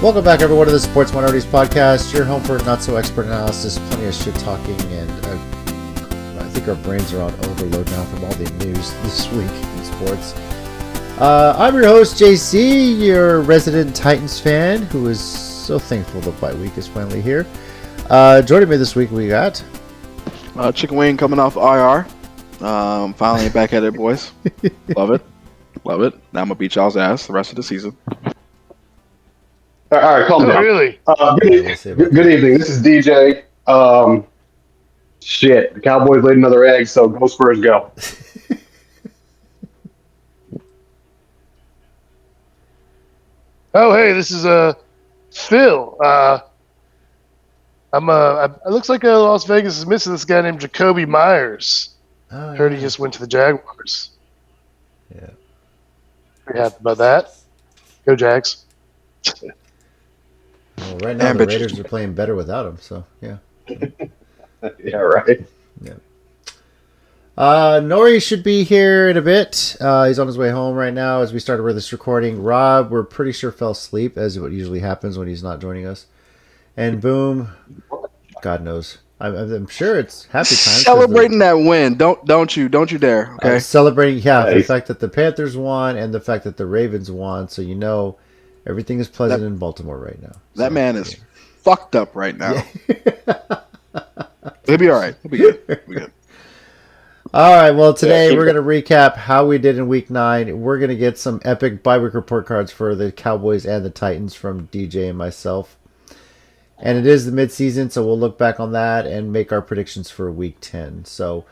Welcome back, everyone, to the Sports Minorities Podcast, your home for not-so-expert analysis, plenty of shit-talking, and I think our brains are on overload now from all the news this week in sports. I'm your host, JC, your resident Titans fan, who is so thankful the bye week is finally here. Joining me this week, we got... Chicken Wing coming off IR. Finally back at it, boys. Love it. Now I'm going to beat y'all's ass the rest of the season. All right, calm down. Really? Good evening. This is DJ. The Cowboys laid another egg, so go Spurs, go. Oh, hey, this is Phil. It looks like Las Vegas is missing this guy named Jacoby Myers. Oh, Heard he just went to the Jaguars. Yeah. Pretty happy about that. Go Jags. Well, right now, the Raiders are playing better without him, so, yeah. Yeah, right. Yeah. Nori should be here in a bit. He's on his way home right now as we started with this recording. Rob, we're pretty sure fell asleep, as what usually happens when he's not joining us. And Boom, God knows. I'm sure it's happy times. Celebrating that win. Don't you dare. Okay. Celebrating, the fact that the Panthers won and the fact that the Ravens won, so you know everything is pleasant in Baltimore right now. That man is fucked up right now. Yeah. He'll be all right. He'll be good. All right, well, today we're going to recap how we did in Week 9. We're going to get some epic bye-week report cards for the Cowboys and the Titans from DJ and myself. And it is the midseason, so we'll look back on that and make our predictions for Week 10. So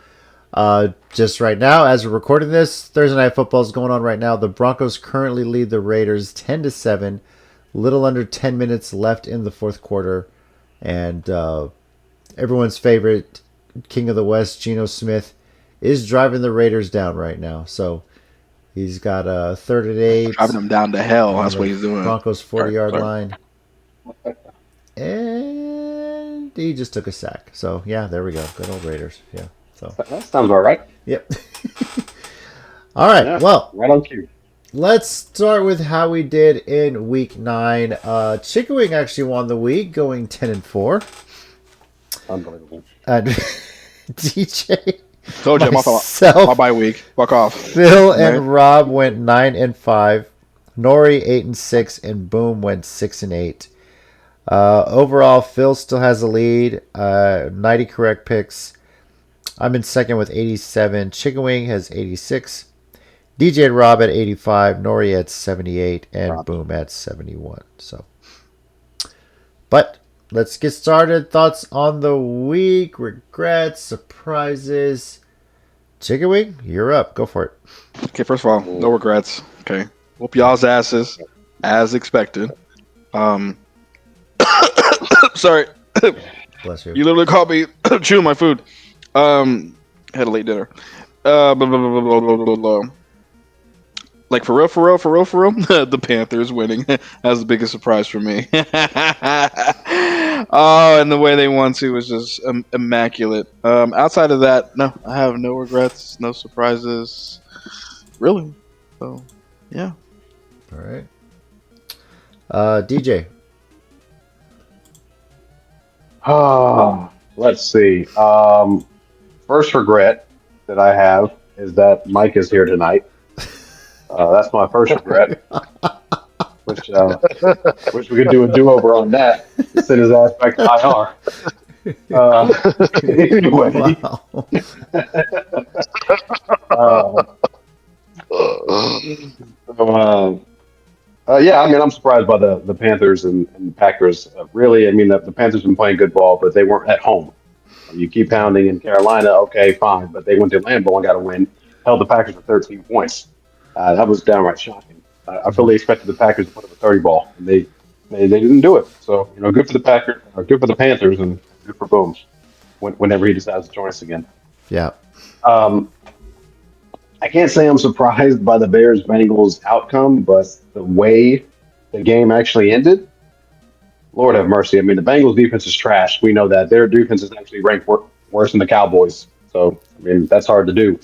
just right now, as we're recording this, Thursday Night Football is going on right now. The Broncos currently lead the Raiders 10-7. Little under 10 minutes left in the fourth quarter. And everyone's favorite King of the West, Geno Smith, is driving the Raiders down right now. So he's got a 3rd and 8. Driving them down to hell. That's what he's doing. Broncos 40-yard line. And he just took a sack. So, yeah, there we go. Good old Raiders. Yeah. So that sounds all right. Yep. All right. Yeah, well, right on cue. Let's start with how we did in Week 9. Chicken Wing actually won the week, going 10-4. Unbelievable. And DJ, told you, myself, my bye week. Fuck off. Phil and Rob went 9-5. Nori 8-6, and Boom went 6-8. Overall, Phil still has the lead. 90 correct picks. I'm in second with 87. Chicken Wing has 86. DJ and Rob at 85. Nori at 78. And Boom at 71. So, but let's get started. Thoughts on the week, regrets, surprises. Chicken Wing, you're up. Go for it. Okay, first of all, no regrets. Okay. Whoop y'all's asses as expected. Sorry. Bless you. You literally caught me chewing my food. Had a late dinner. Like for real, the Panthers winning. That was the biggest surprise for me. Oh, and the way they won too was just immaculate. Outside of that, no, I have no regrets, no surprises, really. So, yeah. All right. DJ. Let's see. First regret that I have is that Mike is here tonight. That's my first regret. Which we could do a do-over on that. Send his ass back to IR. Anyway. Yeah, I mean, I'm surprised by the Panthers and the Packers. Really, I mean, the Panthers have been playing good ball, but they weren't at home. You keep pounding in Carolina, okay, fine, but they went to Lambeau and got a win. Held the Packers to 13 points. That was downright shocking. I fully expected the Packers to put up a 30 ball, and they didn't do it. So, good for the Packers, or good for the Panthers, and good for Boom whenever he decides to join us again. Yeah. I can't say I'm surprised by the Bears-Bengals outcome, but the way the game actually ended, Lord have mercy. I mean, the Bengals defense is trash. We know that. Their defense is actually ranked worse than the Cowboys. So, I mean, that's hard to do.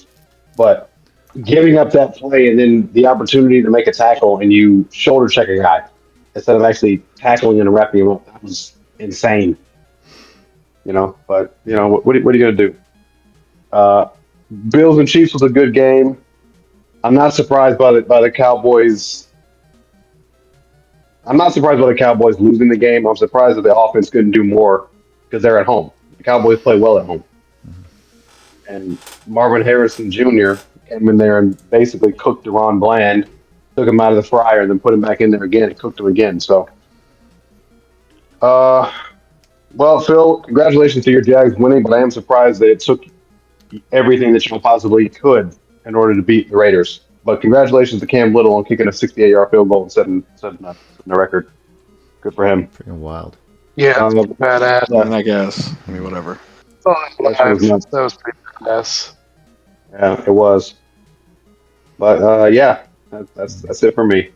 But giving up that play and then the opportunity to make a tackle and you shoulder check a guy instead of actually tackling and wrapping him up. That was insane. But what are you gonna do? Bills and Chiefs was a good game. I'm not surprised by the Cowboys. I'm not surprised by the Cowboys losing the game. I'm surprised that the offense couldn't do more because they're at home. The Cowboys play well at home. And Marvin Harrison Jr. came in there and basically cooked Deron Bland, took him out of the fryer, and then put him back in there again and cooked him again. So, well, Phil, congratulations to your Jags winning, but I am surprised that it took everything that you possibly could in order to beat the Raiders. But congratulations to Cam Little on kicking a 68-yard field goal and setting a record. Good for him. Freaking wild. Yeah, badass. And I guess. I mean, whatever. That was pretty badass. Yeah, it was. But yeah, that's it for me.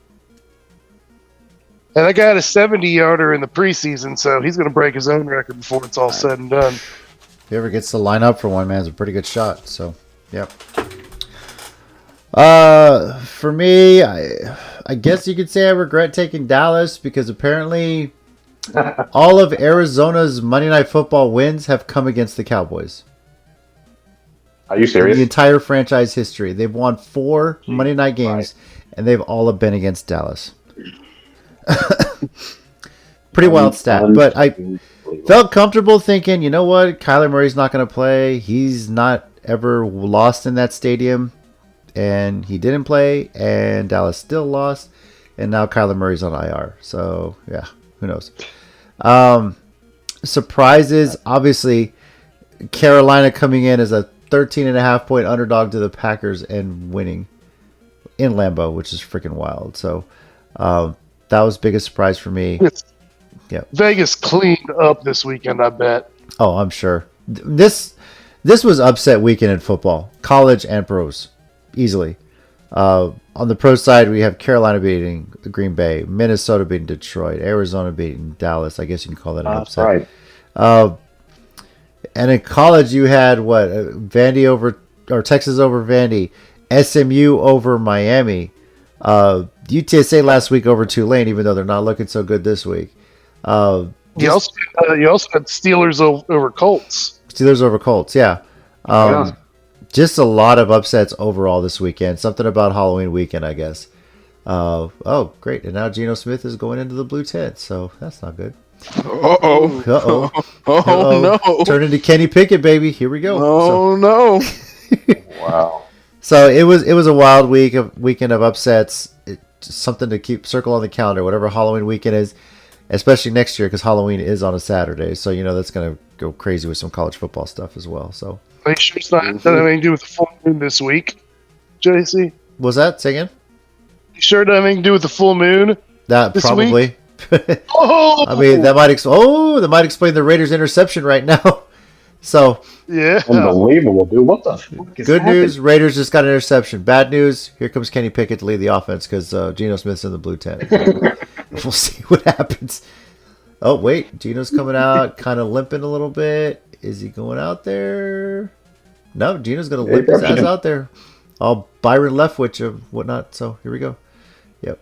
And that guy had a 70-yarder in the preseason, so he's going to break his own record before it's all said and done. If he ever gets to line up for one, man, it's a pretty good shot. So, yep. For me, I guess you could say I regret taking Dallas because apparently all of Arizona's Monday Night Football wins have come against the Cowboys. Are you serious? The entire franchise history. They've won 4 Monday night games, and they've all been against Dallas. Pretty wild stat, but I felt comfortable thinking, you know what, Kyler Murray's not going to play. He's not ever lost in that stadium, and he didn't play, and Dallas still lost, and now Kyler Murray's on IR. So, yeah, who knows? Surprises, obviously, Carolina coming in as a 13.5-point underdog to the Packers and winning in Lambeau, which is freaking wild. So, that was the biggest surprise for me. Yeah, Vegas cleaned up this weekend, I bet. Oh, I'm sure. This was upset weekend in football, college and pros, easily. On the pro side, we have Carolina beating Green Bay, Minnesota beating Detroit, Arizona beating Dallas. I guess you can call that an upset. Right. And in college, you had what? Vandy over or Texas over Vandy, SMU over Miami. UTSA last week over Tulane, even though they're not looking so good this week. You also had Steelers over Colts. Steelers over Colts, yeah. Just a lot of upsets overall this weekend. Something about Halloween weekend, I guess. Oh, great. And now Geno Smith is going into the blue tent, so that's not good. Uh-oh. No. Turn into Kenny Pickett, baby. Here we go. No. Wow. So it was a wild weekend of upsets. Something to keep circle on the calendar, whatever Halloween weekend is, especially next year because Halloween is on a Saturday. So that's going to go crazy with some college football stuff as well. So make sure it's not anything to do with the full moon this week, JC. Was that? Say again? You sure it doesn't have anything to do with the full moon? That this probably. Week? Oh! I mean, that might explain the Raiders' interception right now. So yeah, unbelievable, dude. What the fuck is good happening? news, Raiders just got an interception. Bad news, here comes Kenny Pickett to lead the offense because Geno Smith's in the blue tent. We'll see what happens. Oh, wait, Geno's coming out, kind of limping a little bit. Is he going out there? No, Geno's going to limp his ass out there. All Byron Leftwich and whatnot. So here we go. Yep,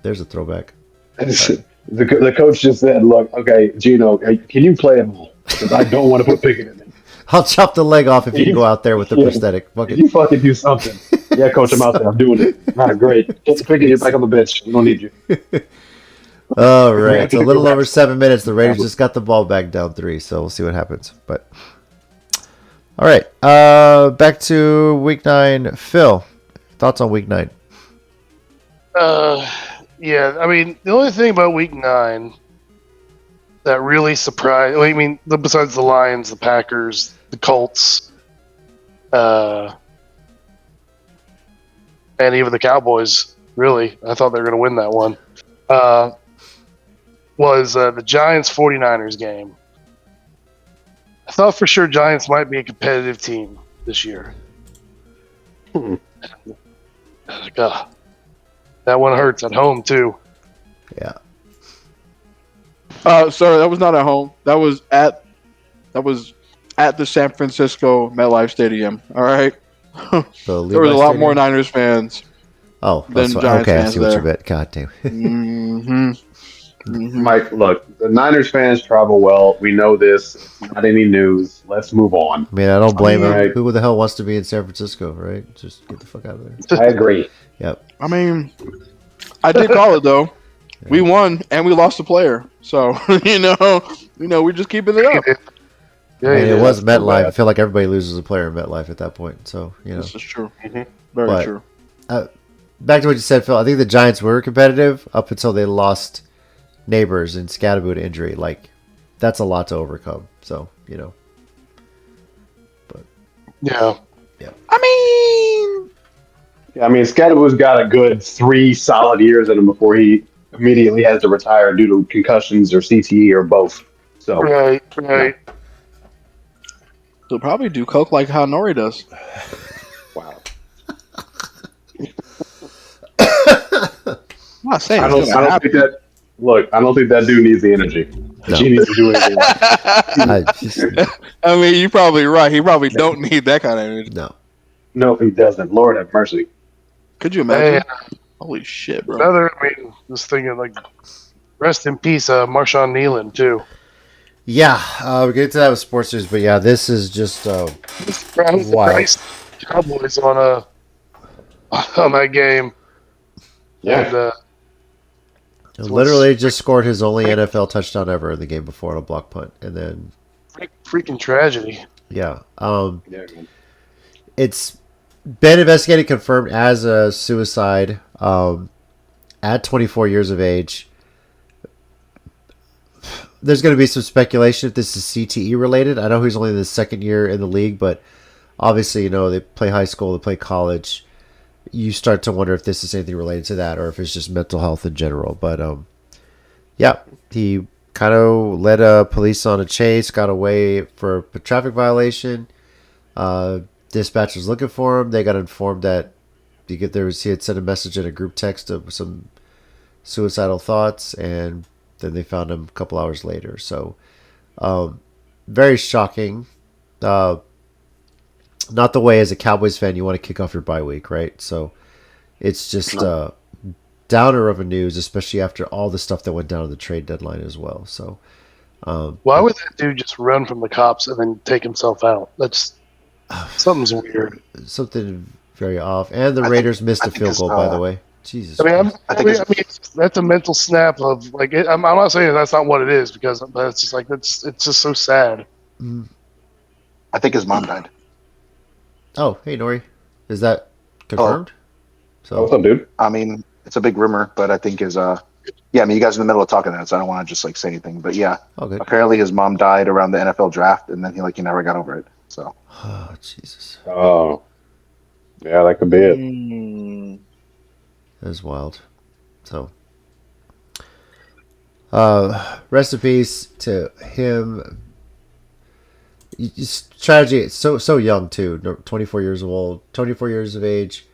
there's a throwback. The coach just said, "Look, okay, Geno, can you play him all? Because I don't want to put Pickett in him. I'll chop the leg off if you can go out there with the prosthetic. Fuck it. You fucking do something." Yeah, coach, I'm out there. I'm doing it. Not great. Get the Pickett. You're back on the bench. We don't need you. All right. It's a little over 7 minutes. The Raiders just got the ball back down 3, so we'll see what happens. But all right. Back to Week 9. Phil, thoughts on Week 9? Yeah, I mean, the only thing about Week 9 that really surprised, besides the Lions, the Packers, the Colts, and even the Cowboys, really, I thought they were going to win that one, was the Giants-49ers game. I thought for sure Giants might be a competitive team this year. That one hurts at home, too. Yeah. Sorry, that was not at home. That was at the San Francisco MetLife Stadium. All right. So there was a lot more Niners fans Oh, than so, Giants okay. I fans see what you there. meant. God damn. Mike, look, the Niners fans travel well. We know this. It's not any news. Let's move on. I mean, I don't blame him. Right. Who the hell wants to be in San Francisco, right? Just get the fuck out of there. I agree. Yep. I mean, I did call it though. We won and we lost a player, so we're just keeping it up. Yeah, I mean, it was That's so MetLife. I bad. feel like everybody loses a player in MetLife at that point. So, This is true. Mhm. Very But- true. back to what you said, Phil. I think the Giants were competitive up until they lost Neighbors and Scatterboot injury. Like, that's a lot to overcome. So, Yeah. I mean, Yeah, I mean, Scadaboo's got a good 3 solid years in him before he immediately has to retire due to concussions or CTE or both. So, Right. he'll probably do coke like how Nori does. wow. I'm not saying I it's don't gonna happen. think that. Look, I don't think that dude needs the energy. No. He needs to do anything. I mean, you're probably right. He probably don't need that kind of energy. No. No, he doesn't. Lord have mercy. Could you imagine? Holy shit, bro. Just thinking, like, rest in peace, Marshawn Nealon, too. Yeah, we'll get to that with sports news. But yeah, this is just Surprised Cowboys on that game. Yeah. And, literally just scored his only NFL touchdown ever in the game before on a block punt. And then, freaking tragedy. yeah. Yeah, man. It's been investigated, confirmed as a suicide at 24 years of age. There's going to be some speculation if this is CTE related. I know he's only in the second year in the league, but obviously, they play high school, they play college. You start to wonder if this is anything related to that or if it's just mental health in general. But yeah, he kind of led police on a chase, got away for a traffic violation. Dispatch was looking for him. They got informed that he had sent a message in a group text of some suicidal thoughts, and then they found him a couple hours later. So, very shocking. Not the way as a Cowboys fan you want to kick off your bye week, right? So, it's just downer of a news, especially after all the stuff that went down on the trade deadline as well. So, Why would that dude just run from the cops and then take himself out? That's something's weird. something very off. And the Raiders missed a field goal, by the way. Jesus. I mean, Christ. that's a mental snap of like. I'm not saying that's not what it is because it's just like it's just so sad. I think his mom died. Oh, hey Nori, is that confirmed? What's up, dude? I mean, it's a big rumor, but I think his yeah. I mean, you guys are in the middle of talking that, so I don't want to just like say anything. But yeah, Oh, good. apparently his mom died around the NFL draft, and then he never got over it. So Oh, Jesus. Oh, yeah, that could be it. That is wild. So, rest in peace to him. Tragedy. So young too. 24 years old. 24 years of age.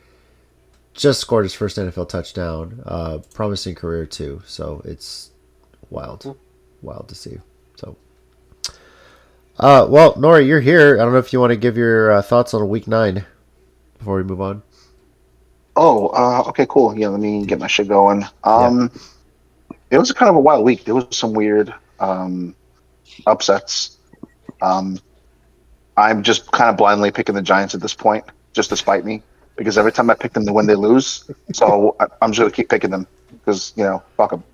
Just scored his first NFL touchdown. Promising career too. So it's wild to see. So, well, Nori, you're here. I don't know if you want to give your thoughts on Week 9 before we move on. okay, cool. Yeah, let me get my shit going. It was kind of a wild week. There was some weird upsets. I'm just kind of blindly picking the Giants at this point, just to spite me, because every time I pick them to win, they lose. So I'm just gonna keep picking them because fuck them.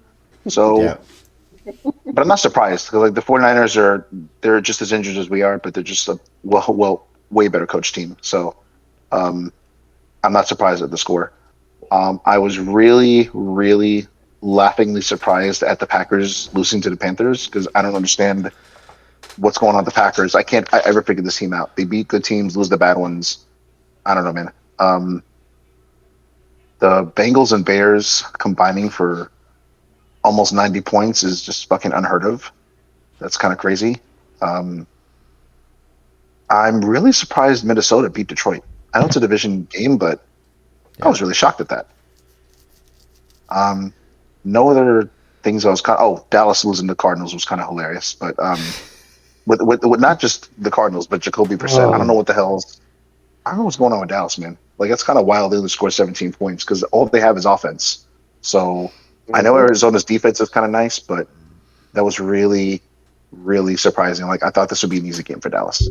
So, Yeah. but I'm not surprised because the 49ers they're just as injured as we are, but they're just a way better coach team. So, I'm not surprised at the score. I was really, really laughingly surprised at the Packers losing to the Panthers because I don't understand what's going on with the Packers. I can't ever figure this team out. They beat good teams, lose the bad ones. I don't know, man. The Bengals and Bears combining for almost 90 points is just fucking unheard of. That's kind of crazy. I'm really surprised Minnesota beat Detroit. I know it's a division game, but I was really shocked at that. No other things I was Dallas losing to Cardinals was kind of hilarious, but with not just the Cardinals, but Jacoby Brissett. I don't know what the hell's I don't know what's going on with Dallas, man. Like that's kind of wild. They only score 17 points because all they have is offense. So I know Arizona's defense is kind of nice, but that was really, really surprising. Like I thought this would be an easy game for Dallas.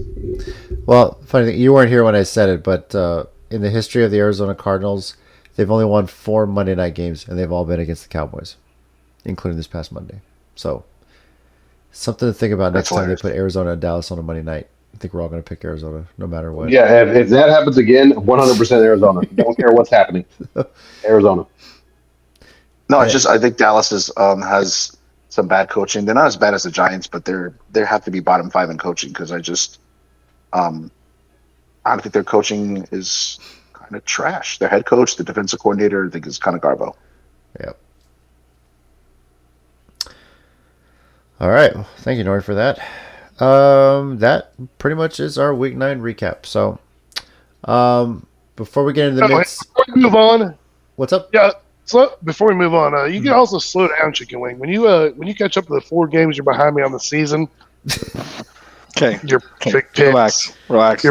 Well, funny thing, you weren't here when I said it, but in the history of the Arizona Cardinals, they've only won 4 Monday night games, and they've all been against the Cowboys, including this past Monday. So, something to think about next time they put Arizona and Dallas on a Monday night. I think we're all going to pick Arizona, no matter what. Yeah, if that happens again, 100% Arizona. Don't care what's happening. Arizona. No, it's just I think Dallas has some bad coaching. They're not as bad as the Giants, but they have to be bottom 5 in coaching because I don't think their coaching is kind of trash. Their head coach, the defensive coordinator, I think is kind of garbo. Yep. All right. Well, thank you, Nori, for that. That pretty much is our Week 9 recap. So, before we get into the mix, before we move on, what's up? Yeah. So before we move on, you can also slow down, Chicken Wing. When you catch up to the 4 games you're behind me on the season. Okay. Your pick Relax. Okay.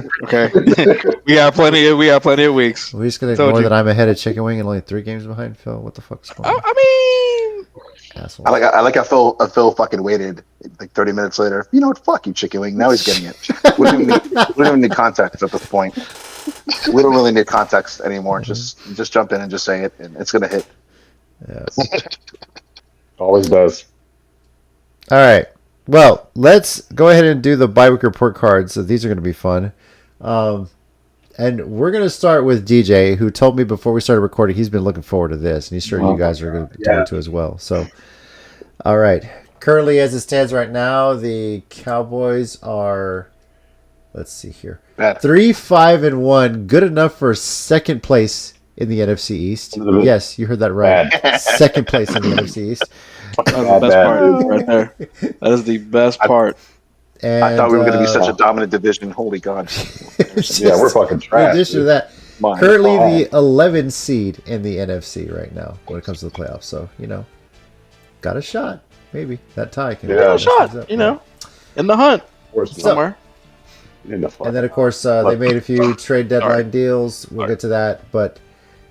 we got plenty of weeks. We're just gonna ignore that I'm ahead of Chicken Wing and only 3 games behind Phil. What the fuck's going on? I mean, asshole. I like how Phil fucking waited like 30 minutes later. You know what? Fuck you, Chicken Wing. Now he's getting it. We don't even need context at this point. We don't really need context anymore. Mm-hmm. Just jump in and just say it, and it's gonna hit. Yes. Always does. All right. Well, let's go ahead and do the bi-week report cards. So these are going to be fun. And we're going to start with DJ, who told me before we started recording he's been looking forward to this, and he's sure you guys are going to be talking to as well. So, all right. Currently, as it stands right now, the Cowboys are, let's see here, 3-5-1, good enough for second place in the NFC East. Yes, you heard that right. Second place in the NFC East. That's the best part right there. That is the best part. And, I thought we were going to be such a dominant division. Holy God. Yeah, we're fucking trash. In addition to that, currently the 11 seed in the NFC right now when it comes to the playoffs. So, got a shot. Maybe that tie can got a shot, in the hunt somewhere. And then, of course, they made a few trade deadline deals. We'll get to that. But,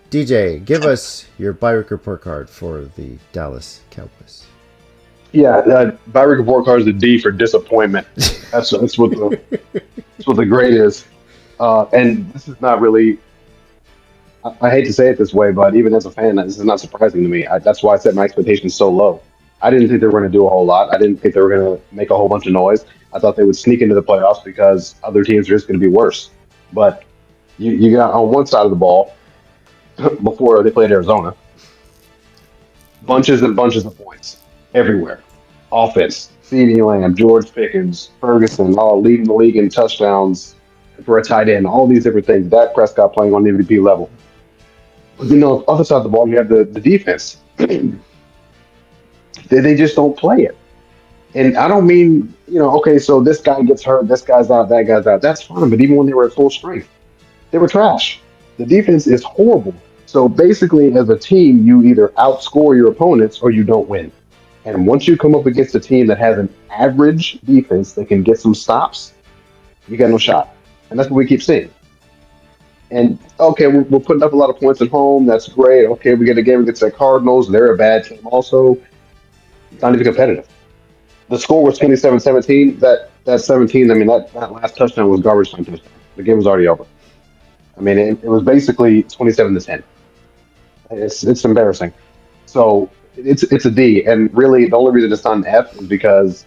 DJ, give us your bi-week report card for the Dallas Cowboys. Yeah, bi-week report card is a D for disappointment. That's what the grade is. And this is not really. I hate to say it this way, but even as a fan, this is not surprising to me. That's why I set my expectations so low. I didn't think they were going to do a whole lot. I didn't think they were going to make a whole bunch of noise. I thought they would sneak into the playoffs because other teams are just going to be worse. But you got on one side of the ball before they played Arizona, bunches and bunches of points everywhere. Offense, CeeDee Lamb, George Pickens, Ferguson, all leading the league in touchdowns for a tight end, all these different things. Dak Prescott playing on the MVP level. But other side of the ball, you have the defense. They just don't play it. And I don't mean, okay, so this guy gets hurt, this guy's out, that guy's out. That's fine, but even when they were at full strength, they were trash. The defense is horrible. So basically, as a team, you either outscore your opponents or you don't win. And once you come up against a team that has an average defense that can get some stops, you got no shot. And that's what we keep seeing. And, okay, we're putting up a lot of points at home. That's great. Okay, we get a game against the Cardinals. They're a bad team also. It's not even competitive. The score was 27-17. That 17, that last touchdown was garbage time touchdown. The game was already over. It was basically 27-10. It's embarrassing. So it's a D, and really the only reason it's not an F is because,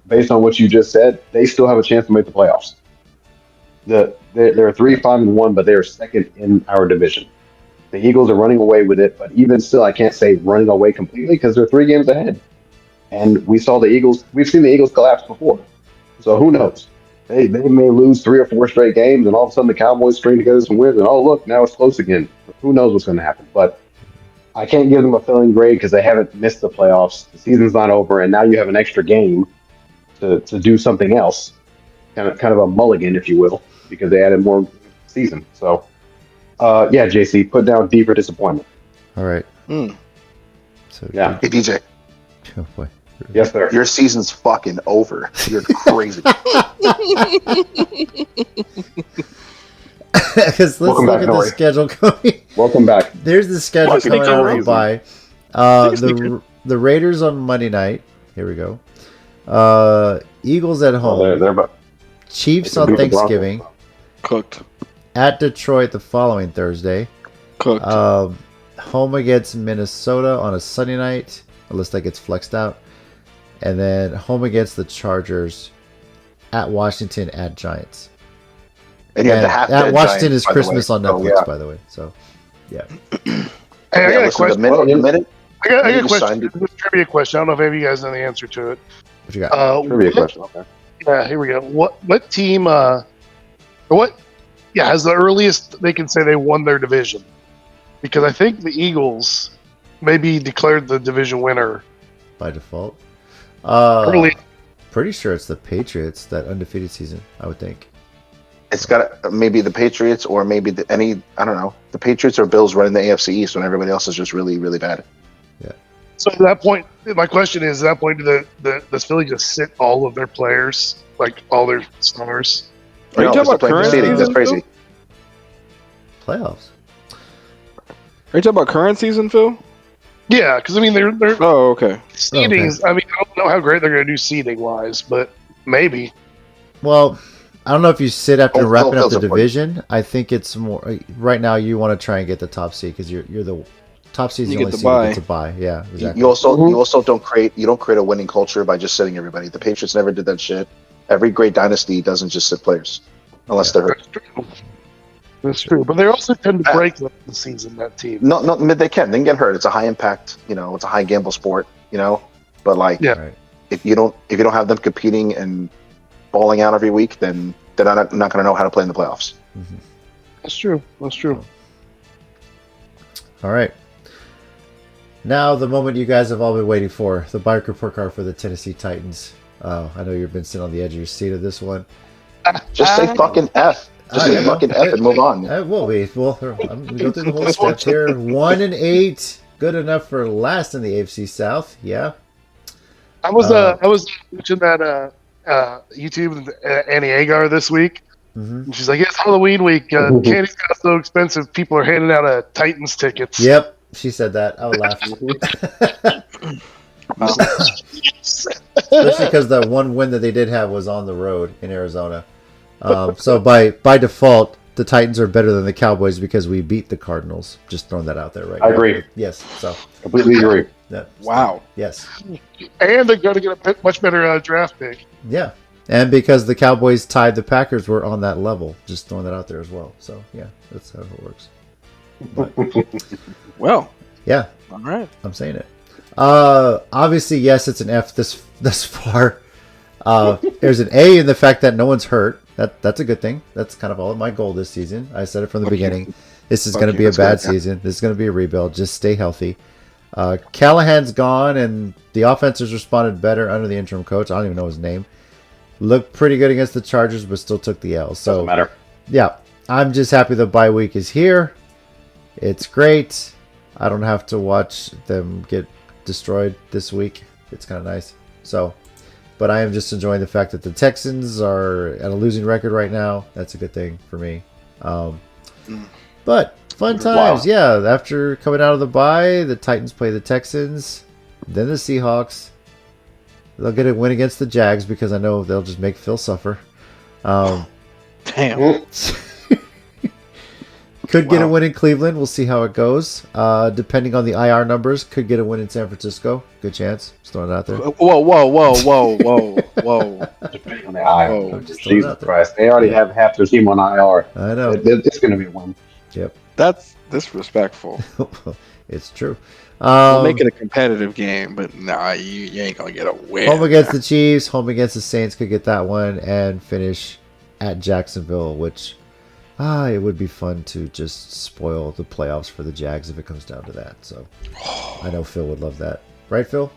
based on what you just said, they still have a chance to make the playoffs. They're 3-5-1, but they are second in our division. The Eagles are running away with it, but even still, I can't say running away completely because they're 3 games ahead. And we've seen the Eagles collapse before. So who knows? They may lose 3 or 4 straight games, and all of a sudden the Cowboys string together some wins, and look, now it's close again. Who knows what's going to happen? But I can't give them a failing grade because they haven't missed the playoffs. The season's not over, and now you have an extra game to do something else, kind of a mulligan, if you will, because they added more season. So, yeah, JC, put down D for disappointment. All right. So yeah. Hey, DJ. Oh, boy. Yes, sir. Your season's fucking over. You're crazy. Because let's Welcome look back, at the Nori. schedule going. Welcome back. There's the schedule What? coming out of the bye. The Raiders on Monday night. Here we go. Eagles at home. Well, they're about Chiefs they on beat the Broncos. Thanksgiving. Cooked. At Detroit the following Thursday. Cooked. Home against Minnesota on a Sunday night, unless that gets flexed out. And then home against the Chargers. At Washington, at Giants. And you have And the half at Washington is Christmas on Netflix, by the way. So, yeah. Hey, I got a question. The minute I got you a question. signed it- This is a trivia question. I don't know if any of you guys know the answer to it. What you got? Trivia question. Okay. Yeah, here we go. What team? Or what? Yeah, has the earliest they can say they won their division? Because I think the Eagles maybe declared the division winner By default. early. Pretty sure it's the Patriots, that undefeated season, I would think. it's got maybe the Patriots or maybe I don't know, the Patriots or Bills running the AFC East when everybody else is just really, really bad. So at that point, my question is: at that point, does Philly just sit all of their players, like all their stars? Are you No, talking because about they're playing current seeding. season? That's crazy. Playoffs. Are you talking about current season, Phil? Yeah, because I mean they're Oh, okay. seedings. I mean, I don't know how great they're going to do seeding wise, but maybe. Well, I don't know if you sit after Oh, wrapping up Phil's the important. division. I think it's more right now. You want to try and get the top seed because you're the top seed. You The get only the seed that bye. gets a bye. Yeah, exactly. You also don't create a winning culture by just sitting everybody. The Patriots never did that shit. Every great dynasty doesn't just sit players unless they're hurt. That's true. That's true, but they also tend to break late in the season. That team. No, they can get hurt. It's a high impact, it's a high gamble sport, But like, Yeah. Right. if you don't have them competing and balling out every week, then they're not going to know how to play in the playoffs. That's true. That's true. All right. Now the moment you guys have all been waiting for, the bike report card for the Tennessee Titans. I know you've been sitting on the edge of your seat of this one. Just say fucking F. Just say fucking F and move on. It will be. Well, I'm going to go through the whole steps here. 1-8, good enough for last in the AFC South. Yeah. I was watching that YouTube with Annie Agar this week. Mm-hmm. And she's like, "It's Halloween week. Candy's got so expensive. People are handing out Titans tickets." Yep. She said that. I would laugh. Especially because the one win that they did have was on the road in Arizona. So by default, the Titans are better than the Cowboys because we beat the Cardinals. Just throwing that out there right now. I agree. Yes. So, Completely agree. yeah. Wow. Yes. And they're going to get a much better draft pick. Yeah. And because the Cowboys tied the Packers, we're on that level. Just throwing that out there as well. So, yeah, that's how it works. But, Well, yeah, all right. I'm saying it. Obviously, yes, it's an F thus far. There's an A in the fact that no one's hurt. That's a good thing. That's kind of all my goal this season. I said it from the beginning. This is Fuck going to you. be a That's bad good, yeah. season. This is going to be a rebuild. Just stay healthy. Callahan's gone, and the offense has responded better under the interim coach. I don't even know his name. Looked pretty good against the Chargers, but still took the L. So Doesn't matter. yeah, I'm just happy the bye week is here. It's great. I don't have to watch them get destroyed this week. It's kind of nice. So, but I am just enjoying the fact that the Texans are at a losing record right now. That's a good thing for me. But fun times, yeah. After coming out of the bye, the Titans play the Texans, then the Seahawks. They'll get a win against the Jags because I know they'll just make Phil suffer. Damn. Could get a win in Cleveland. We'll see how it goes. Depending on the IR numbers, could get a win in San Francisco. Good chance. Just throwing it out there. Whoa. Depending on the IR. Oh, just throwing it Jesus out there. Christ. They already have half their team on IR. I know. It's going to be one. Yep. That's disrespectful. It's true. We'll make it a competitive game, but nah, you ain't gonna get a win. Home against the Chiefs, home against the Saints could get that one, and finish at Jacksonville, which it would be fun to just spoil the playoffs for the Jags if it comes down to that. So I know Phil would love that. Right, Phil?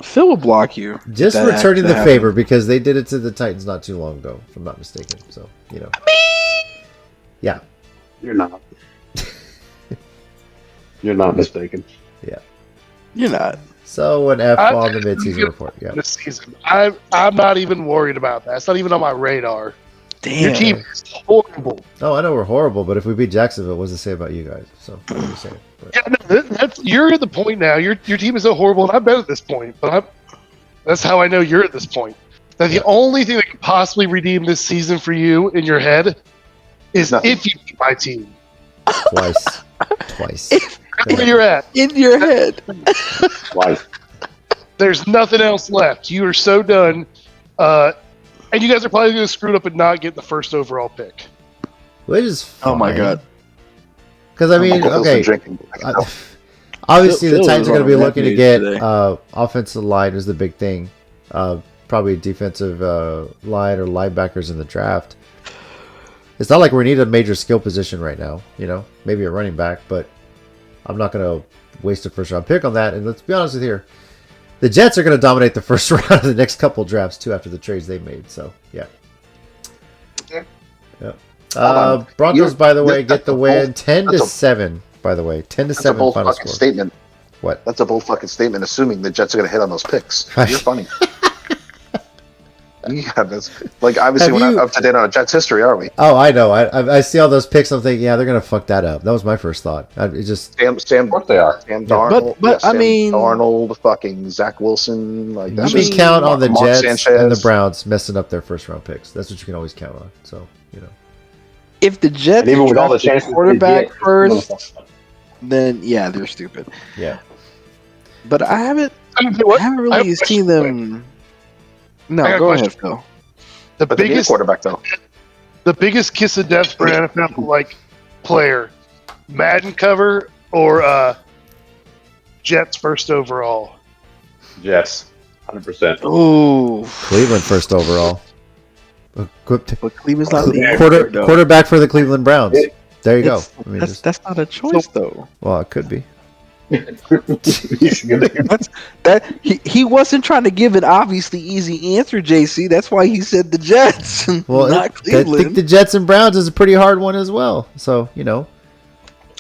Phil will block you. Just That returning the happened. favor because they did it to the Titans not too long ago, if I'm not mistaken. So, yeah. You're not. You're not mistaken. You're not. So an F I- on the midseason report. Yeah. This season, I'm not even worried about that. It's not even on my radar. Damn. Your team is horrible. Oh, I know we're horrible, but if we beat Jacksonville, what's it say about you guys? So what are you saying? But, Yeah, no, you're at the point now. Your team is so horrible, and I've been at this point. But that's how I know you're at this point. That the only thing that can possibly redeem this season for you in your head is if you beat my team. twice. That's where you're at. In your head. Twice. There's nothing else left. You are so done. And you guys are probably going to screw it up and not get the first overall pick. Which is fine. Oh my god. Because I mean, Uncle Phil's been okay. drinking. Obviously, the Phil Titans are was going to be on a looking to rampage get today. offensive line is the big thing. Probably defensive line or linebackers in the draft. It's not like we need a major skill position right now. You know, maybe a running back, but I'm not going to waste a first round pick on that. And let's be honest with you here. The Jets are going to dominate the first round of the next couple drafts, too, after the trades they made. So, yeah. Broncos, by the way, get the win 10-7, by the way. 10-7 That's a bold final fucking score. statement. What? That's a bold fucking statement, assuming the Jets are going to hit on those picks. You're funny. Yeah, that's like obviously Have we're you- not up to date on Jets history, are we? Oh, I know. I see all those picks. I'm thinking, yeah, they're going to fuck that up. That was my first thought. It just... Sam, Of course they are. Sam Darnold, But, I Sam mean- Darnold, fucking Zach Wilson, like You that's can just count on the Mark Jets Sanchez. and the Browns messing up their first round picks. That's what you can always count on. So, you know. If the Jets And even with all the draft the chances they quarterback get, first, then yeah, they're stupid. Yeah. But I haven't I mean, what? I have really a question seen for you. them. No, I got a go question. ahead, Phil. The But they need a biggest quarterback though. the biggest kiss of death for an NFL like player, Madden cover or Jets first overall. Jets, 100%. Ooh, Cleveland first overall. but Cleveland's not the Quarterback for the Cleveland Browns. There you go. It's- I mean, that's not a choice though. well, it could be. That he wasn't trying to give an obviously easy answer, JC. That's why he said the Jets, Well, not I think Cleveland. the Jets and Browns is a pretty hard one as well. So, you know,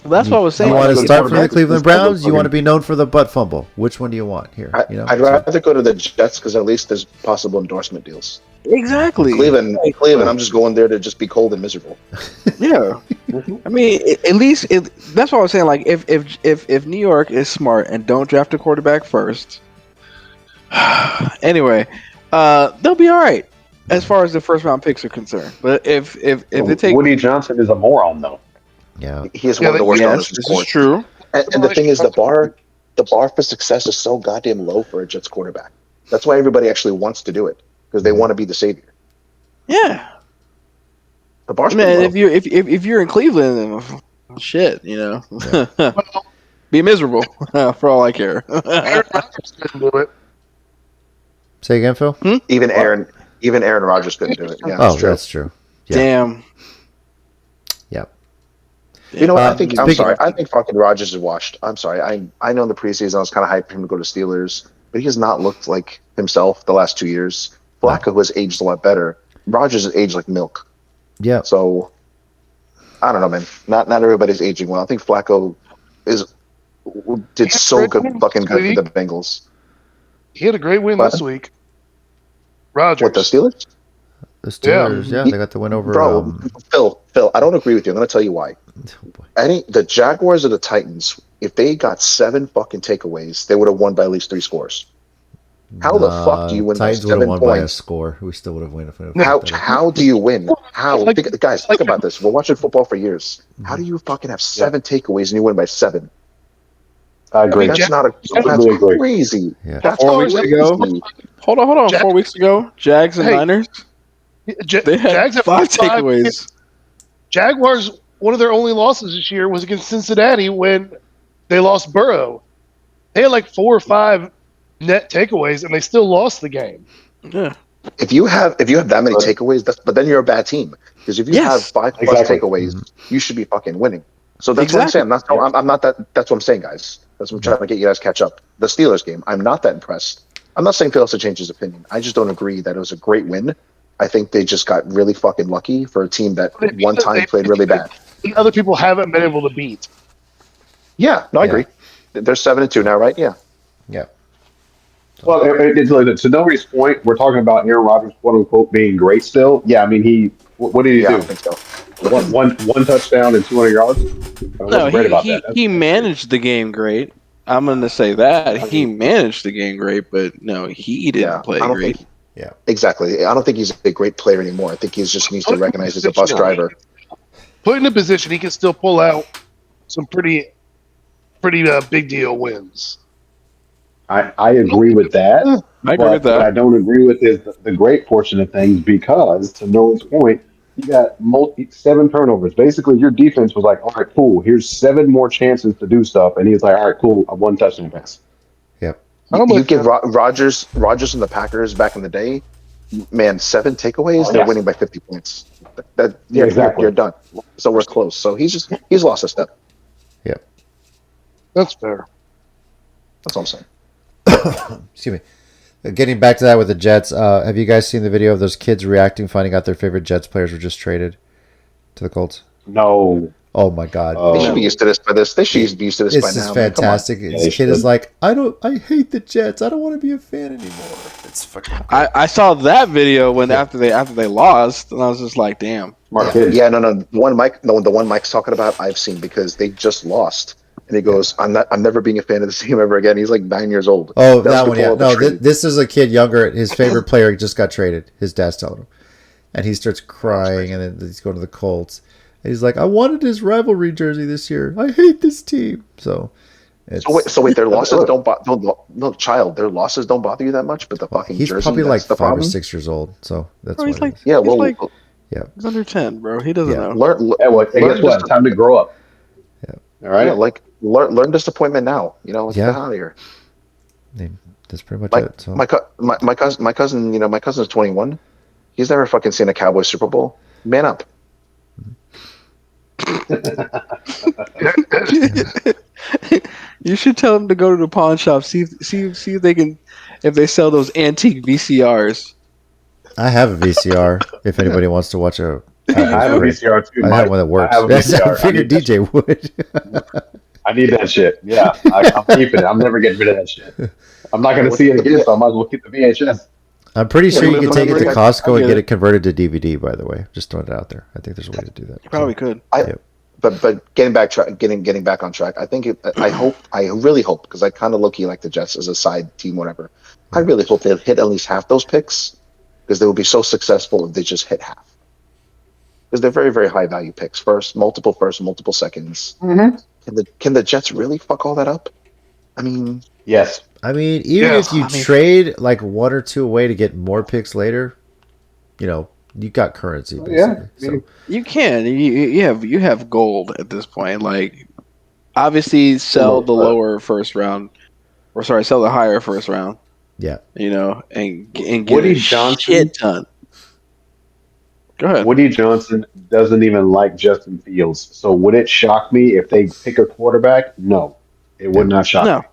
That's what I was saying. you want to Like, start for the quarterback- Cleveland Browns? You want to be known for the butt fumble? Which one do you want here? You know, I'd rather go to the Jets because at least there's possible endorsement deals. Exactly. Cleveland, I'm just going there to just be cold and miserable. Yeah. I mean, at least that's what I was saying. Like, if New York is smart and don't draft a quarterback first, anyway, they'll be all right as far as the first round picks are concerned. But if they take Woody Johnson is a moron, though. yeah. He is one of the worst owners in this sports. is true. And the thing is, the bar for success is so goddamn low for a Jets quarterback. That's why everybody actually wants to do it because they want to be the savior. Yeah. The bar's Man, pretty low. if you're in Cleveland, then shit, you know, be miserable for all I care. Aaron Rodgers couldn't do it. Say again, Phil? Even Aaron Rodgers couldn't do it. Yeah, Oh, that's true. that's true. Yeah. Damn. Yep. You know what? I think I'm speaking- sorry. I think fucking Rodgers is washed. I'm sorry. I know in the preseason I was kind of hyped for him to go to Steelers, but he has not looked like himself the last 2 years. Flacco has aged a lot better. Rodgers has aged like milk. Yeah. So I don't know, man. Not everybody's aging well. I think Flacco did so good, fucking good for the Bengals. He had a great win What? this week. Rodgers. What, the Steelers? The Steelers, yeah, they got the win over. Bro, Phil, I don't agree with you. I'm going to tell you why. The Jaguars or the Titans, if they got 7 fucking takeaways, they would have won by at least 3 scores. How the fuck do you win by Titans would have 7 won by a points? score. We still would have won if it How do you win? How? Like- Guys, think about this. We're watching football for years. How do you fucking have 7 takeaways and you win by 7? I agree. That's not a. I That's totally agree. crazy. Yeah. That's 4 weeks crazy. ago? Hold on. Jag- 4 weeks ago, Jags and Hey. Niners, they had Jags have 5 takeaways. Jaguars, one of their only losses this year was against Cincinnati when they lost Burrow. They had like 4 or 5 net takeaways, and they still lost the game. Yeah. If you have that many takeaways, but then you're a bad team. Because if you Yes. have 5+ Exactly. takeaways, you should be fucking winning. So that's what I'm saying. I'm not that. That's what I'm saying, guys. That's what I'm trying to get you guys to catch up. The Steelers game, I'm not that impressed. I'm not saying Phil has to change his opinion. I just don't agree that it was a great win. I think they just got really fucking lucky for a team that one time played really bad. Other people haven't been able to beat. Yeah, no, I Yeah. agree. They're 7-2 now, right? Yeah. Yeah. Well, it's like, to Nobody's point, we're talking about Aaron Rodgers, quote unquote, being great still. Yeah, I mean, he What did he Yeah, I do? don't think so. One touchdown and 200 yards. I No, wasn't great about that. he managed the game great. I'm going to say that he managed the game great, but no, he didn't play I don't great. think. Yeah. Exactly. I don't think he's a great player anymore. I think he just needs to recognize he's a bus driver. Put in a position, he can still pull out some pretty big deal wins. I agree with that. I agree with What I that. don't agree with is the great portion of things because, to Noah's point, you got 7 turnovers. Basically, your defense was like, all right, cool. Here's 7 more chances to do stuff, and he's like, all right, cool. I 1 touchdown pass. Yep. You give Rodgers and the Packers back in the day, man, 7 takeaways, they're winning by 50 points. Exactly. You're done. So we're close. So he's lost a step. Yep. That's fair. That's all I'm saying. Excuse me. Getting back to that with the Jets, have you guys seen the video of those kids reacting, finding out their favorite Jets players were just traded to the Colts? No. Oh my God! They should be used to this by this. They should be used to this by now. This is fantastic. This kid is like, I hate the Jets. I don't want to be a fan anymore. It's fucking. I saw that video after they lost, and I was just like, damn. Smart kid. Yeah, no. The one Mike's talking about, I've seen because they just lost. And he goes, I'm never being a fan of this team ever again. He's like 9 years old. Oh, that one, yeah. No, this is a kid younger. His favorite player just got traded. His dad's telling him. And he starts crying, and then he's going to the Colts. And he's like, I wanted his rivalry jersey this year. I hate this team. So wait, their losses their losses don't bother you that much, but the fucking he's jersey, probably like the 5 or problem? 6 years old. So that's Bro, what he's like, Yeah, well, he's under 10, bro. He doesn't know. Guess what? Time to grow up. Yeah. All right. Yeah, learn disappointment now. Get out of here. That's pretty much it. So. My cousin, my cousin's 21. He's never fucking seen a Cowboys Super Bowl. Man up. You should tell him to go to the pawn shop, see if they sell those antique VCRs. I have a VCR. If anybody wants to watch a, I have a VCR too. I have one that works. I have a VCR. I figured DJ would. I need that shit. Yeah, I'm keeping it. I'm never getting rid of that shit. I'm not going to see it again, so I might as well keep the VHS. I'm pretty sure you can take it to Costco and get it converted to DVD. By the way, just throwing it out there. I think there's a way to do that. You probably could. But getting back on track, I really hope, because I kind of low-key like the Jets as a side team, whatever. I really hope they'll hit at least half those picks, because they would be so successful if they just hit half. Because they're very, very high value picks. Multiple seconds. Mm-hmm. Can the Jets really fuck all that up? I mean, yes. I mean, even if you trade like 1 or 2 away to get more picks later, you got currency. Basically. Yeah. So. You can. You have gold at this point. Like, obviously, sell the lower first round, sell the higher first round. Yeah. And get Woody a Johnson, shit ton. Go ahead. Woody Johnson doesn't even like Justin Fields. So would it shock me if they pick a quarterback? No, it would not shock me.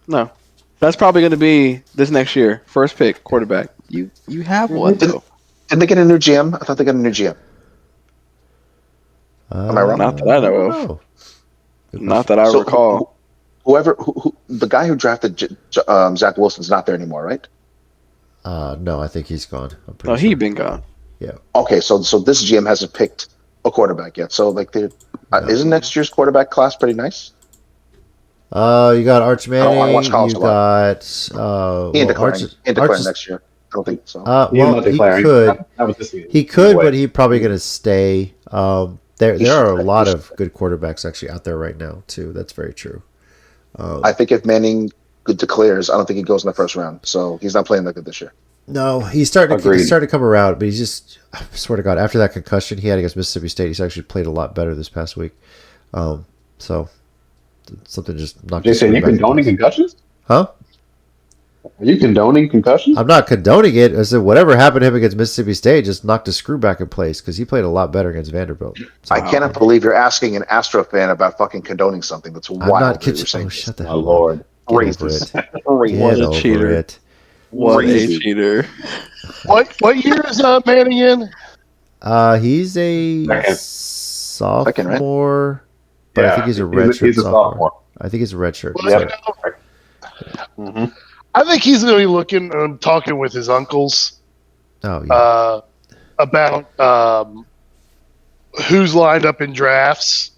No. That's probably going to be this next year. First pick, quarterback. You have one, though. Didn't they get a new GM? I thought they got a new GM. Am I wrong? Not that I know of. Not that I recall. The guy who drafted Zach Wilson's not there anymore, right? No, I think he's gone. No, he's been gone. Yeah. Okay, so this GM hasn't picked a quarterback yet. So isn't next year's quarterback class pretty nice? You got Arch Manning. I don't watch college you a lot. got He ain't declaring next year. I don't think so. He could, but he's probably going to stay. There are a lot of good quarterbacks actually out there right now too. That's very true. I think if Manning declares, I don't think he goes in the first round. So he's not playing that good this year. No, he's starting to come around, but he's just, I swear to God, after that concussion he had against Mississippi State, he's actually played a lot better this past week. So something just knocked. Jason, are you condoning concussions? Huh? Are you condoning concussions? I'm not condoning it. I said whatever happened to him against Mississippi State just knocked his screw back in place because he played a lot better against Vanderbilt. So, I cannot believe you're asking an Astro fan about fucking condoning something. That's wild. I'm not kidding. Shut the hell up. My Lord. What a cheater. What a cheater. What year is Manning in? He's a sophomore, but I think he's a redshirt sophomore. I think he's a redshirt. Mm-hmm. I think he's going to be looking and talking with his uncles. Oh, yeah. about who's lined up in drafts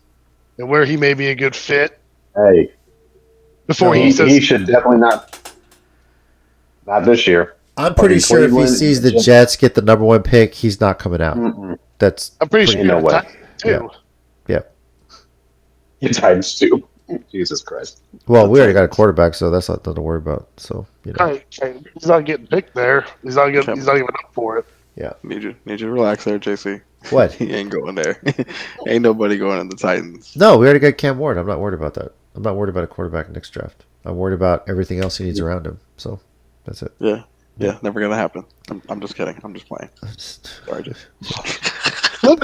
and where he may be a good fit Hey, before he, he says he should definitely not this year. I'm pretty sure if he Cleveland, sees the just- Jets get the number 1 pick, he's not coming out. Mm-mm. That's I'm pretty sure Ain't no you're way. Titans too. You Titans too. Jesus Christ. well, we already got a quarterback, so that's not nothing to worry about. So Hey, he's not getting picked there. He's not even up for it. Need you to relax there, JC. What? He ain't going there. Ain't nobody going in the Titans. No, we already got Cam Ward. I'm not worried about that. I'm not worried about a quarterback next draft. I'm worried about everything else he needs around him. So that's it. Yeah, never gonna happen. I'm just kidding. I'm just playing. Sorry, JC. Well,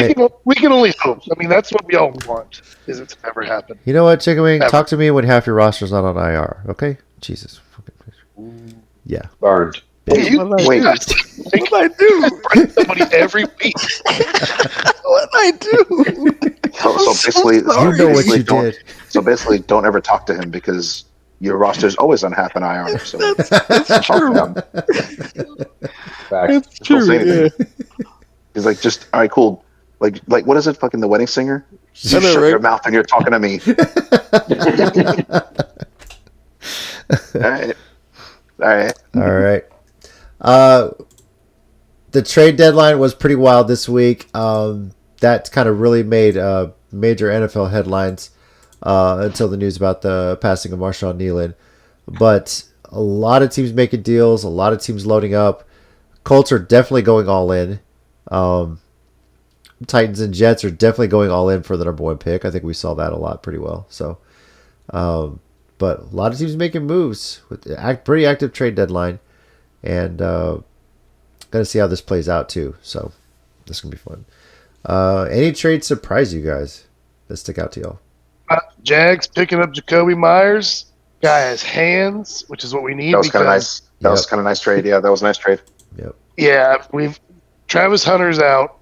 we can only hope. I mean, that's what we all want, is it to never happen. You know what, Chicken Wing? Ever. Talk to me when half your roster's not on IR. Okay? Jesus. Yeah. Burned. Hey, What did I Wait. do? What did I do? somebody every week. What did I do? So basically, You know what you don't- did. So basically, don't ever talk to him because your roster is always on half an IR. So That's true. Fact. It's Don't true. say anything. Yeah. he's like, just all right, cool. Like what is it? Fucking The Wedding Singer. You I know, shut right? your mouth and you're talking to me. All right. All right. The trade deadline was pretty wild this week. That kind of really made major NFL headlines until the news about the passing of Marshawn Nealon. But a lot of teams making deals, a lot of teams loading up. Colts are definitely going all in. Titans and Jets are definitely going all in for the number 1 pick. I think we saw that a lot pretty well. So, but a lot of teams making moves with the pretty active trade deadline, and gonna see how this plays out too. So, this is gonna be fun. Any trades surprise you guys that stick out to y'all? Jags picking up Jacoby Myers. Guy has hands, which is what we need. That was kind of nice. That was Yep. kind of nice trade. Yeah, that was a nice trade. Yep. Yeah, Travis Hunter's out.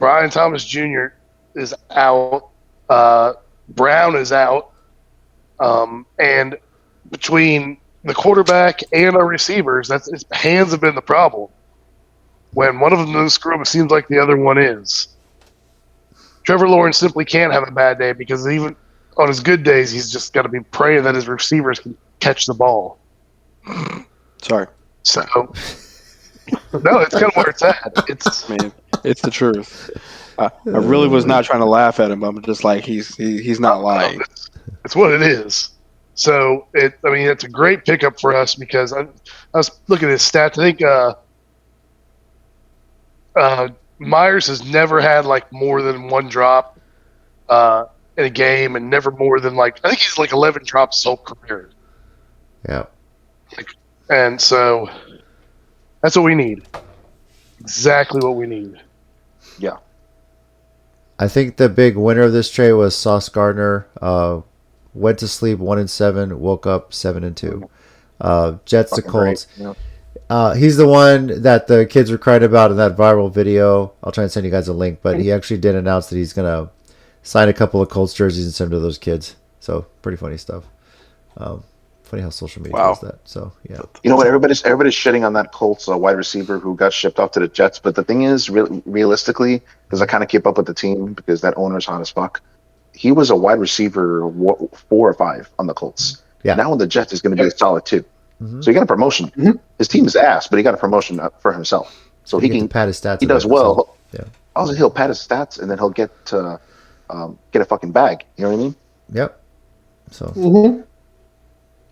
Brian Thomas Jr. is out. Brown is out. And between the quarterback and our receivers, hands have been the problem. When one of them doesn't screw up, it seems like the other one is. Trevor Lawrence simply can't have a bad day because even on his good days, he's just got to be praying that his receivers can catch the ball. Sorry, So, no, it's kind of where it's at. It's man. It's the truth. I really was not trying to laugh at him. I'm just like he's not lying. It's what it is. So it's a great pickup for us because I was looking at his stats. I think Myers has never had like more than one drop in a game, and never more than I think he's like 11 drops his whole career. Yeah. And so that's what we need. Exactly what we need. I think the big winner of this trade was Sauce Gardner. Went to sleep 1-7, woke up 7-2. Jets to Fucking Colts. great. Yeah. He's the one that the kids were crying about in that viral video. I'll try and send you guys a link, but he actually did announce that he's gonna sign a couple of Colts jerseys and send them to those kids. So pretty funny stuff. Funny how social media does that. So yeah. You know what? Everybody's shitting on that Colts wide receiver who got shipped off to the Jets. But the thing is, realistically, because I kind of keep up with the team because that owner's hot as fuck. He was a wide receiver 4 or 5 on the Colts. Yeah. Now on the Jets, he's going to be a solid 2. Mhm. So he got a promotion. His team is ass, but he got a promotion for himself. So he get to can. pad his stats. He a bit, does well. so, yeah. Also, he'll pad his stats, and then he'll get to get a fucking bag. You know what I mean? Yep. So Or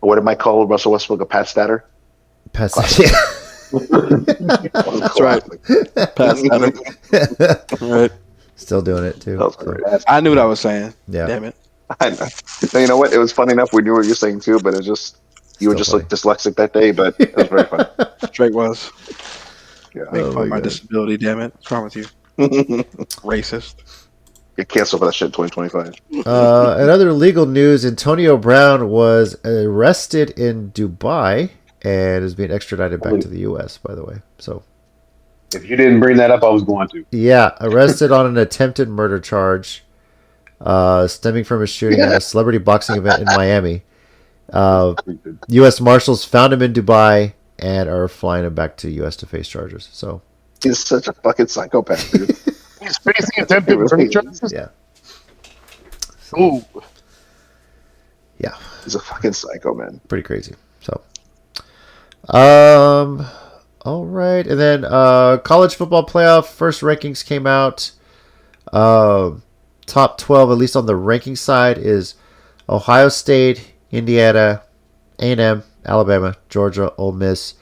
what did Mike call Russell Westbrook a pat statter? pass that. That's right. Pass that. All right. Still doing it too. That was So, great. I knew what I was saying. yeah. Damn it. I know. So you know what? It was funny enough. We knew what you were saying too, but it just you were just Still like dyslexic that day. But it was very funny. Drake was. Yeah. Make Oh fun my of my God. disability, damn it. What's wrong with you? Racist. Get canceled for that shit in 2025. In other legal news, Antonio Brown was arrested in Dubai and is being extradited back to the U.S., by the way. So, If you didn't bring that up, I was going to. yeah, arrested on an attempted murder charge stemming from a shooting at a celebrity boxing event in Miami. U.S. Marshals found him in Dubai and are flying him back to U.S. to face charges. So, He's such a fucking psychopath, dude. He's facing attempted Really? franchises. Yeah. Ooh. Yeah. He's a fucking psycho, man. Pretty crazy. So, all right, and then college football playoff first rankings came out. Top 12, at least on the ranking side, is Ohio State, Indiana, A&M, Alabama, Georgia, Ole Miss,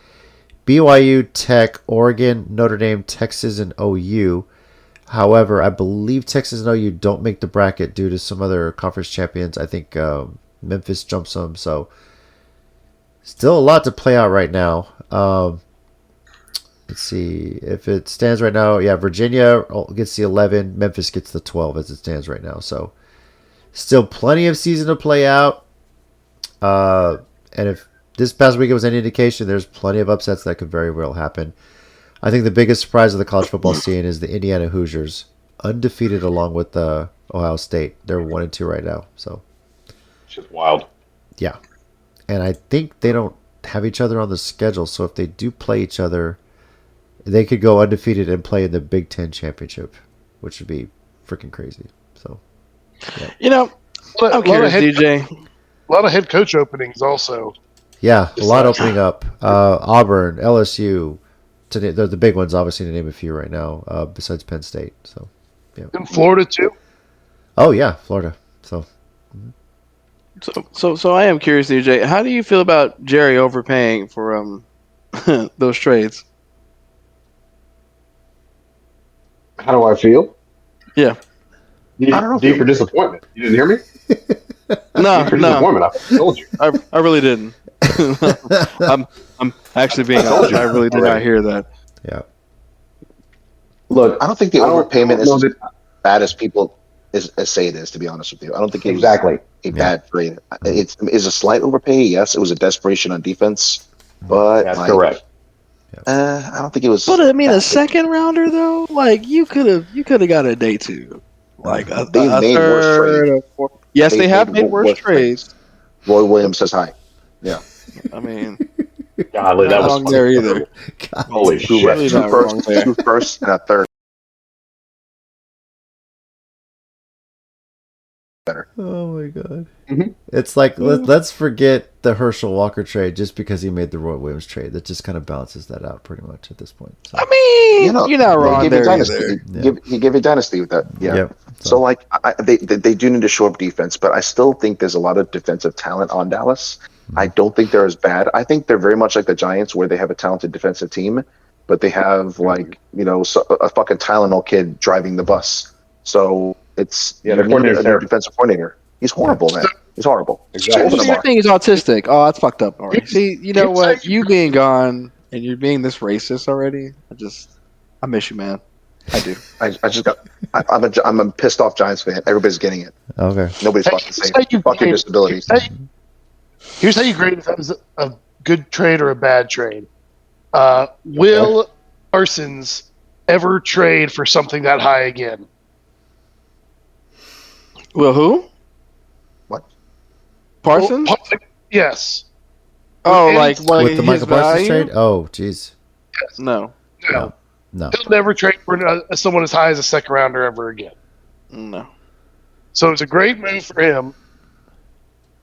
BYU, Tech, Oregon, Notre Dame, Texas, and OU. However, I believe Texas and OU don't make the bracket due to some other conference champions. I think Memphis jumps them, so still a lot to play out right now. Let's see if it stands right now. Yeah, Virginia gets the 11, Memphis gets the 12 as it stands right now. So still plenty of season to play out. And if this past weekend was any indication, there's plenty of upsets that could very well happen. I think the biggest surprise of the college football scene is the Indiana Hoosiers, undefeated along with Ohio State. They're 1-2 right now. So It's just wild. yeah, and I think they don't have each other on the schedule. So if they do play each other, they could go undefeated and play in the Big Ten championship, which would be freaking crazy. So You know, I'm curious, DJ. A lot of head coach openings also. yeah, a lot opening up. Auburn, LSU, they're the big ones, obviously, to name a few right now, besides Penn State. So In Florida too. oh yeah, Florida. So So I am curious, DJ. How do you feel about Jerry overpaying for those trades? How do I feel? Yeah. I don't know. Deeper disappointment. You didn't hear me? No, Deeper no, disappointment. I told you. I really didn't. I'm actually being honest. I really did not hear that. yeah, Look, I don't think the I don't overpayment is know as that- bad as people as say it is. To be honest with you, I don't think it was exactly. a bad trade. It is a slight overpay. Yes, it was a desperation on defense, but That's like, correct. I don't think it was. But I mean, a bad. second rounder though, like you could have got a day two, like a They made worse third. trades. A fourth. Yes, they have made worse worse trades. Roy Williams says hi. Yeah, I mean, Golly, that not was wrong there either. God. Holy two, shit. Really not wrong there. two firsts and a third. Oh my god. Mhm. It's like let's forget the Herschel Walker trade just because he made the Roy Williams trade. That just kind of balances that out pretty much at this point. So, I mean, You know, you're not he wrong gave you there dynasty. either. He gave you dynasty with that. Yeah. yep. So like they do need to shore up defense, but I still think there's a lot of defensive talent on Dallas. I don't think they're as bad. I think they're very much like the Giants, where they have a talented defensive team, but they have like a fucking Tylenol kid driving the bus. So it's Yeah, you the need coordinator's a new terrible. defensive coordinator. He's horrible, man. He's horrible. Exactly. He's So you're saying he's autistic? Oh, that's fucked up. Already. See, you know what? You being gone and you being this racist already, I miss you, man. I do. I just got. I'm a pissed off Giants fan. Everybody's getting it. Okay. Nobody's Hey, fucking saying here's how you fuck your grade- disabilities. Here's how you grade if that was a good trade or a bad trade. Will Parsons ever trade for something that high again? Well, who? What? Parsons? Well, yes. Oh, With like any- With the his Michael Parsons value? trade? Oh, jeez. No, No. No. He'll never trade for someone as high as a second rounder ever again. no. So it's a great move for him,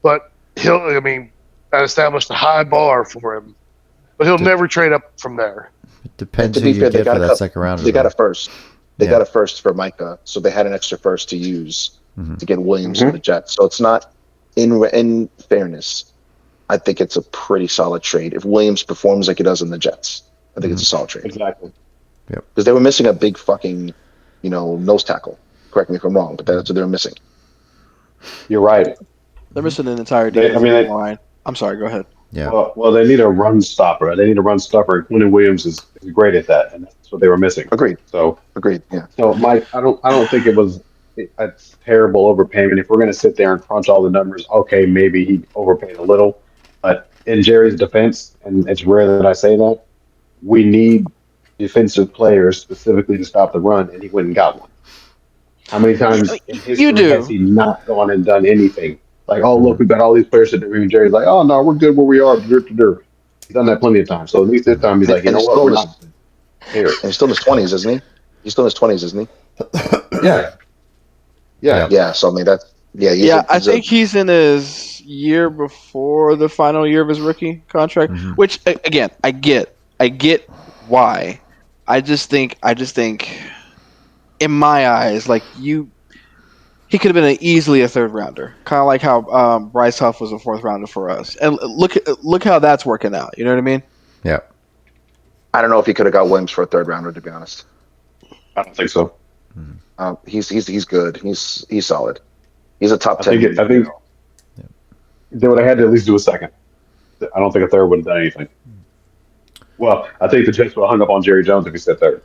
but that established a high bar for him. But he'll never trade up from there. It depends To who be you fair, they get got for a that couple- second round. They got a first. They Yeah. got a first for Micah, so they had an extra first to use Mhm. to get Williams Mhm. for the Jets. So it's not in fairness. I think it's a pretty solid trade. If Williams performs like he does in the Jets, I think it's a solid trade Exactly. because they were missing a big fucking, nose tackle. Correct me if I'm wrong, but that's what they were missing. You're right. They're missing an entire They- I defensive mean, they- line. I'm sorry. Go ahead. Yeah. Well, they need a run stopper. They need a run stopper. Quentin Williams is great at that, and that's what they were missing. Agreed. So, Yeah. Mike, I don't think it was a terrible overpayment. If we're going to sit there and crunch all the numbers, okay, maybe he overpaid a little. But in Jerry's defense, and it's rare that I say that, we need defensive players specifically to stop the run, and he went and got one. How many times in history You do. has he not gone and done anything? Like, oh, look, we've got all these players that do. And Jerry's like, oh, no, we're good where we are. He's done that plenty of times. So at least this time he's like, you And know his what, goal we're is- not. Here. And he's still in his 20s, isn't he? He's still in his 20s, isn't he? Yeah. Yeah. Yeah. So I mean, I think he's in his year before the final year of his rookie contract. Mhm. Which again, I get why. I just think, in my eyes, like he could have been easily a third rounder, kind of like how Bryce Huff was a fourth rounder for us. And look how that's working out. You know what I mean? Yeah. I don't know if he could have got Williams for a third rounder, to be honest. I don't think so. He's good. He's solid. He's a top I 10. think they would have had to at least do a second. I don't think a third would have done anything. Well, I think the Jets would have hung up on Jerry Jones if he said third.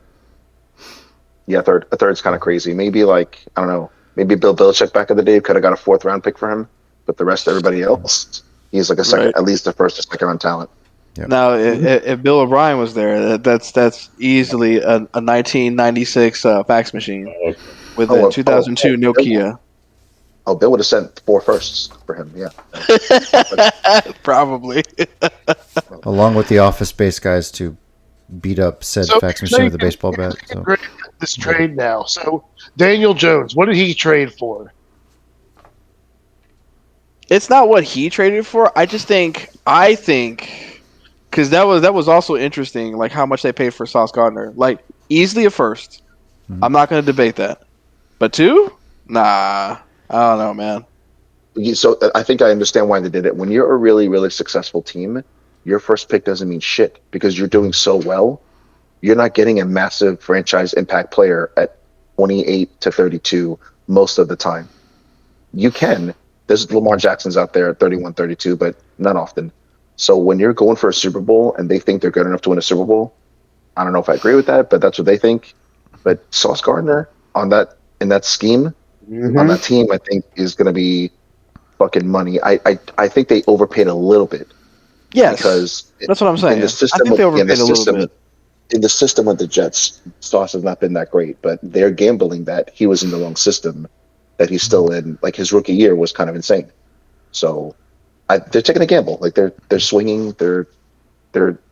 Yeah, a third's kind of crazy. Maybe like, I don't know. Maybe Bill Belichick back in the day could have got a fourth round pick for him, but the rest of everybody else, he's like a second, Right. at least a first or second round talent. Yep. Now, if Bill O'Brien was there, that's easily a 1996 fax machine with a 2002 Nokia. Oh, Bill would have sent 4 firsts for him. Yeah. Probably. Along with the Office Space guys to beat up said So, fax machine with a baseball bat. So. This trade now. So Daniel Jones, what did he trade for? It's not what he traded for. I think because that was also interesting, like how much they paid for Sauce Gardner. Like easily a first. I'm not going to debate that. But 2? Nah, I don't know, man. So I think I understand why they did it. When you're a really, really successful team, your first pick doesn't mean shit because you're doing so well. You're not getting a massive franchise impact player at 28 to 32 most of the time. You can. There's Lamar Jackson's out there at 31, 32, but not often. So when you're going for a Super Bowl and they think they're good enough to win a Super Bowl, I don't know if I agree with that, but that's what they think. But Sauce Gardner in that scheme, on that team, I think is going to be fucking money. I think they overpaid a little bit. Yes, because that's what I'm saying. In the system, I think they overpaid a little bit. In the system of the Jets, Sauce has not been that great, but they're gambling that he was in the wrong system, that he's still in. Like his rookie year was kind of insane. So they're taking a gamble. Like they're swinging. They're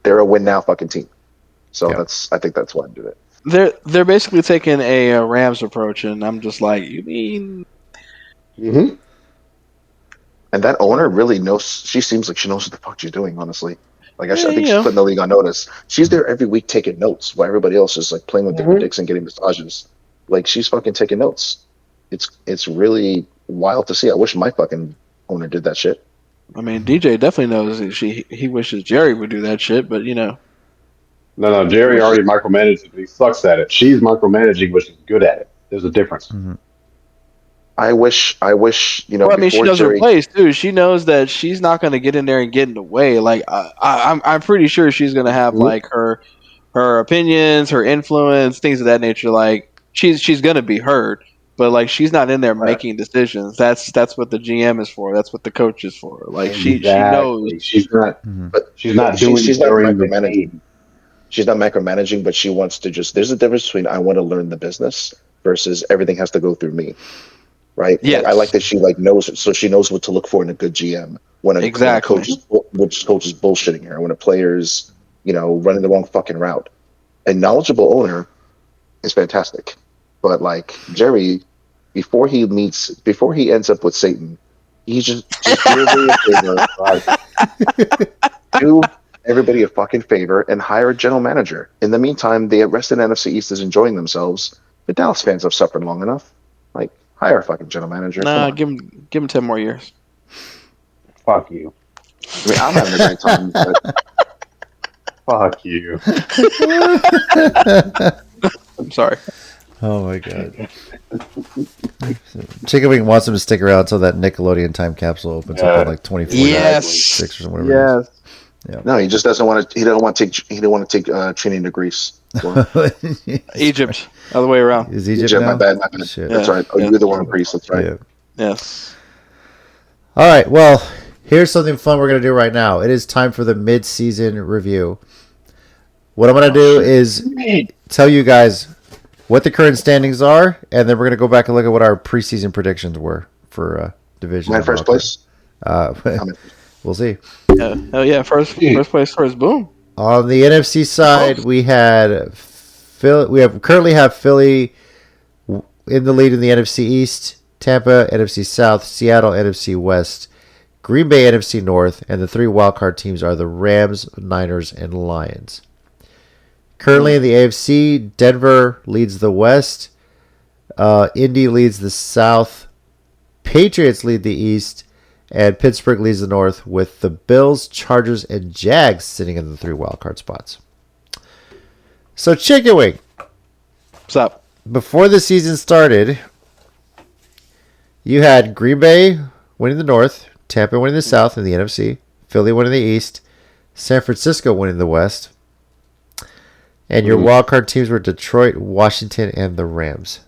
a win now fucking team. So I think that's why I do it. They're basically taking a Rams approach, and I'm just like, you mean? Mm-hmm. And that owner really knows. She seems like she knows what the fuck she's doing. Honestly, like I think she's putting the league on notice. She's there every week taking notes while everybody else is like playing with their dicks and getting massages. Like she's fucking taking notes. It's really wild to see. I wish my fucking owner did that shit. I mean, DJ definitely knows that he wishes Jerry would do that shit, but you know. No, Jerry already micromanages it, but he sucks at it. She's micromanaging, but she's good at it. There's a difference. Mm-hmm. I wish, Well, I mean, she knows her place too. She knows that she's not going to get in there and get in the way. Like, I'm pretty sure she's going to have like her opinions, her influence, things of that nature. Like, she's going to be heard, but like, she's not in there making decisions. That's what the GM is for. That's what the coach is for. Like, she knows she's not, but she's not doing. She's not micromanaging. She's not micromanaging, but she wants to just. There's a difference between I want to learn the business versus everything has to go through me. Right. Yeah. Like, I like that she knows, so she knows what to look for in a good GM when a coach is bullshitting her, when a player's running the wrong fucking route. A knowledgeable owner is fantastic, but like Jerry, before he ends up with Satan, he's just do everybody a favor. Do everybody a fucking favor and hire a general manager. In the meantime, the rest of the NFC East is enjoying themselves. The Dallas fans have suffered long enough. Like. Hire a fucking general manager. Nah, give him 10 more years. Fuck you. I mean, I'm having a great time. But... Fuck you. I'm sorry. Oh my god. Chicken Wing wants him to stick around until that Nickelodeon time capsule opens up in like 24 6 or whatever. Yes. Yeah. No, he just doesn't want to. He don't want to take training to Greece. Egypt, other way around. Is Egypt now? My bad. That's right. Oh, you're the one in Greece. That's right. Yeah. Yes. All right. Well, here's something fun we're going to do right now. It is time for the mid-season review. What I'm going to do is tell you guys what the current standings are, and then we're going to go back and look at what our preseason predictions were for division. Am I in first place? We'll see. Hell yeah! First place first. Boom. On the NFC side, we had currently have Philly in the lead in the NFC East, Tampa NFC South, Seattle NFC West, Green Bay NFC North, and the 3 wildcard teams are the Rams, Niners, and Lions. Currently in the AFC, Denver leads the West, Indy leads the South, Patriots lead the East, and Pittsburgh leads the North, with the Bills, Chargers, and Jags sitting in the 3 wildcard spots. So, Chicken Wing. What's up? Before the season started, you had Green Bay winning the North, Tampa winning the South in the NFC, Philly winning the East, San Francisco winning the West, and your wildcard teams were Detroit, Washington, and the Rams.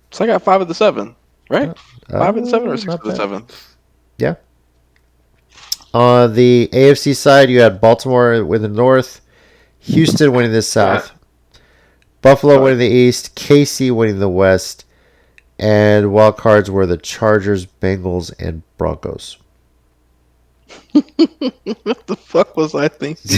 So I got 5 of the 7, right? 5 of the 7 or 6 of the 7? Yeah. On the AFC side, you had Baltimore winning the North, Houston winning the South, Buffalo winning the East, KC winning the West, and wild cards were the Chargers, Bengals, and Broncos. What the fuck was I thinking?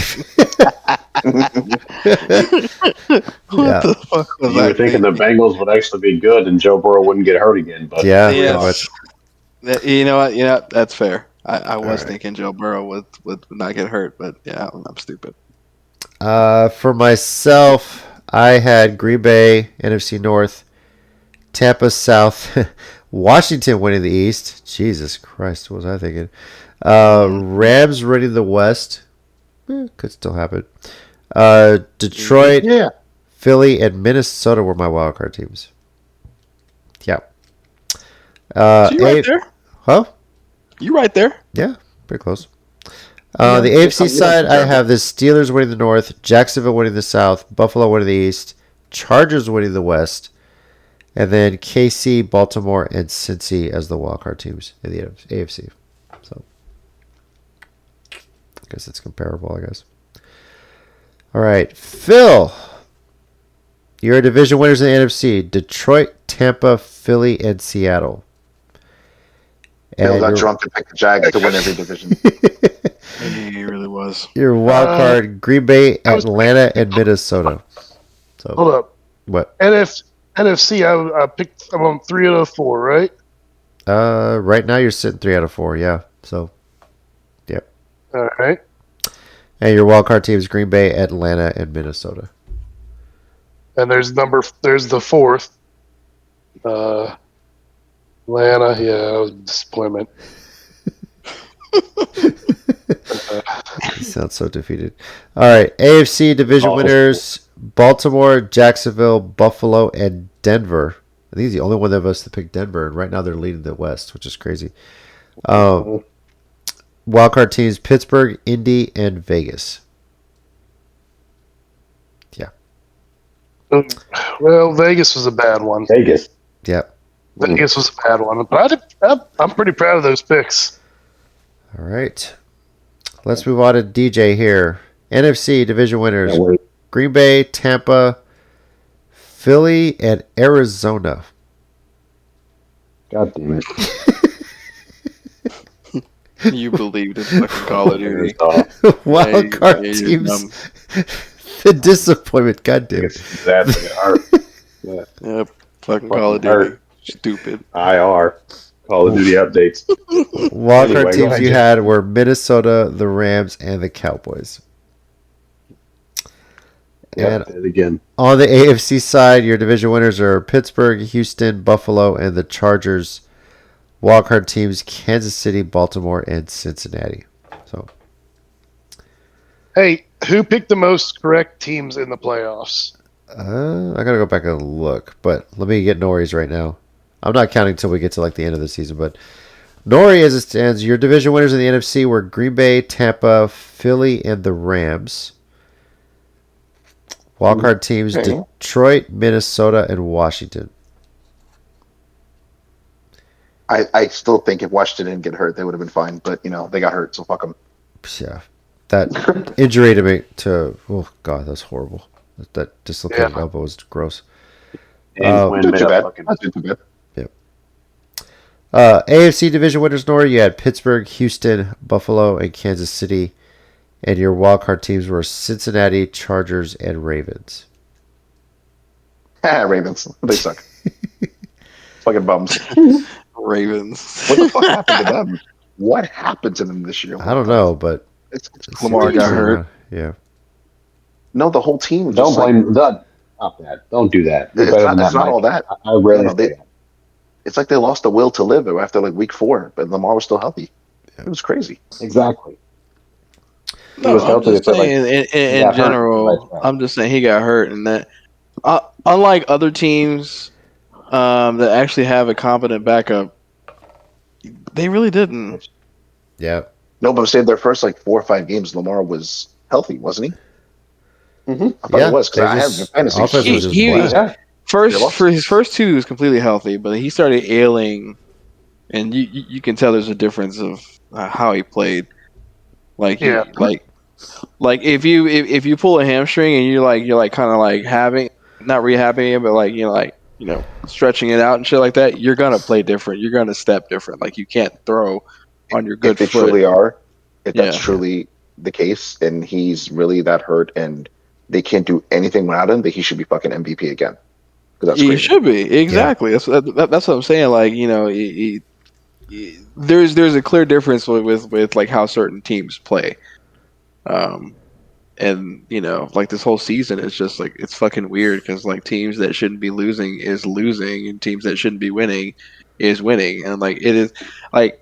What the fuck was You I were thinking the Bengals would actually be good and Joe Burrow wouldn't get hurt again. But Yeah, Yeah. pretty much. You know what? Yeah, that's fair. I was thinking Joe Burrow would not get hurt, but yeah, I'm stupid. For myself, I had Green Bay, NFC North, Tampa South, Washington winning the East. Jesus Christ, what was I thinking? Rams winning the West. Could still happen. Detroit, Yeah. Philly, and Minnesota were my wildcard teams. Yeah. So you right there? Huh? You right there? Yeah, pretty close. The AFC side, I have the Steelers winning the North, Jacksonville winning the South, Buffalo winning the East, Chargers winning the West, and then KC, Baltimore, and Cincy as the wildcard teams in the AFC. So, I guess it's comparable, I guess. All right, Phil. Your division winners in the NFC: Detroit, Tampa, Philly, and Seattle. I was not drunk to pick the Jags to win every division. He really was. Your wild card: Green Bay, Atlanta, and Minnesota. So Hold up. what? NFC, I picked. I'm on 3 out of 4, right? Right now you're sitting 3 out of 4. Yeah. So, yep. All right. And your wild card teams: Green Bay, Atlanta, and Minnesota. And there's the 4th. Atlanta, yeah, that was a disappointment. You sound so defeated. All right, AFC division winners: Baltimore, Jacksonville, Buffalo, and Denver. I think he's the only one of us that picked Denver, and right now they're leading the West, which is crazy. Wildcard teams: Pittsburgh, Indy, and Vegas. Yeah. Well, Vegas was a bad one. Vegas. Yep. Vegas was a bad one, but I'm pretty proud of those picks. All right. Let's move on to DJ here. NFC division winners: Yeah, we're- Green Bay, Tampa, Philly, and Arizona. God damn it. You believed in fucking Call of Duty. Wild card you're teams. dumb. The disappointment. God damn it. Exactly. Yep, fucking Call Fucking of Duty. hurt. Stupid. IR. Call of Duty updates. Wild card Anyway, go teams ahead, you Jim. had were Minnesota, the Rams, and the Cowboys. Yep, did it again. On the AFC side, your division winners are Pittsburgh, Houston, Buffalo, and the Chargers. Wildcard teams: Kansas City, Baltimore, and Cincinnati. So, Hey, who picked the most correct teams in the playoffs? I gotta go back and look, but let me get Nori's right now. I'm not counting until we get to like the end of the season, but Nori, as it stands, your division winners in the NFC were Green Bay, Tampa, Philly, and the Rams. Wildcard teams: Okay. Detroit, Minnesota, and Washington. I still think if Washington didn't get hurt, they would have been fine. But they got hurt, so fuck them. Yeah, that injury to me oh god, that's horrible. That dislocated elbow was gross. And Quinn Not made too a bad. fucking- Not too bad. AFC division winners, Nori, you had Pittsburgh, Houston, Buffalo, and Kansas City. And your wildcard teams were Cincinnati, Chargers, and Ravens. Ravens. They suck. Fucking bums. Ravens. What the fuck happened to them? What happened to them this year? I don't know, but It's Lamar got hurt. Yeah. No, the whole team. Don't blame that. Stop that. Don't do that. You're It's better not, than that. it's not Mike. all that. I rarely No, say that. It's like they lost the will to live after like week 4, but Lamar was still healthy. It was crazy. Exactly. No, was I'm healthy, just but, like, saying, he in got hurt. general, Right. I'm just saying he got hurt, and that unlike other teams that actually have a competent backup, they really didn't. Yeah. No, but I'm saying their first like 4 or 5 games, Lamar was healthy, wasn't he? Mm-hmm. I thought Yeah, he was because they I have just- the fantasy. offense was just He- black. Yeah. For his first 2, he was completely healthy, but he started ailing, and you can tell there's a difference of how he played. Like he, Yeah. like if you pull a hamstring and you're like kind of like not rehabbing it, but like stretching it out and shit like that, you're gonna play different. You're gonna step different. Like you can't throw on your good If they foot. truly are, if that's Yeah. truly the case, and he's really that hurt, and they can't do anything without him, that he should be fucking MVP again. Because that's He crazy. should be exactly. That's what I'm saying. Like there's a clear difference with like how certain teams play, and like this whole season is just like it's fucking weird because like teams that shouldn't be losing is losing, and teams that shouldn't be winning is winning, and like it is like.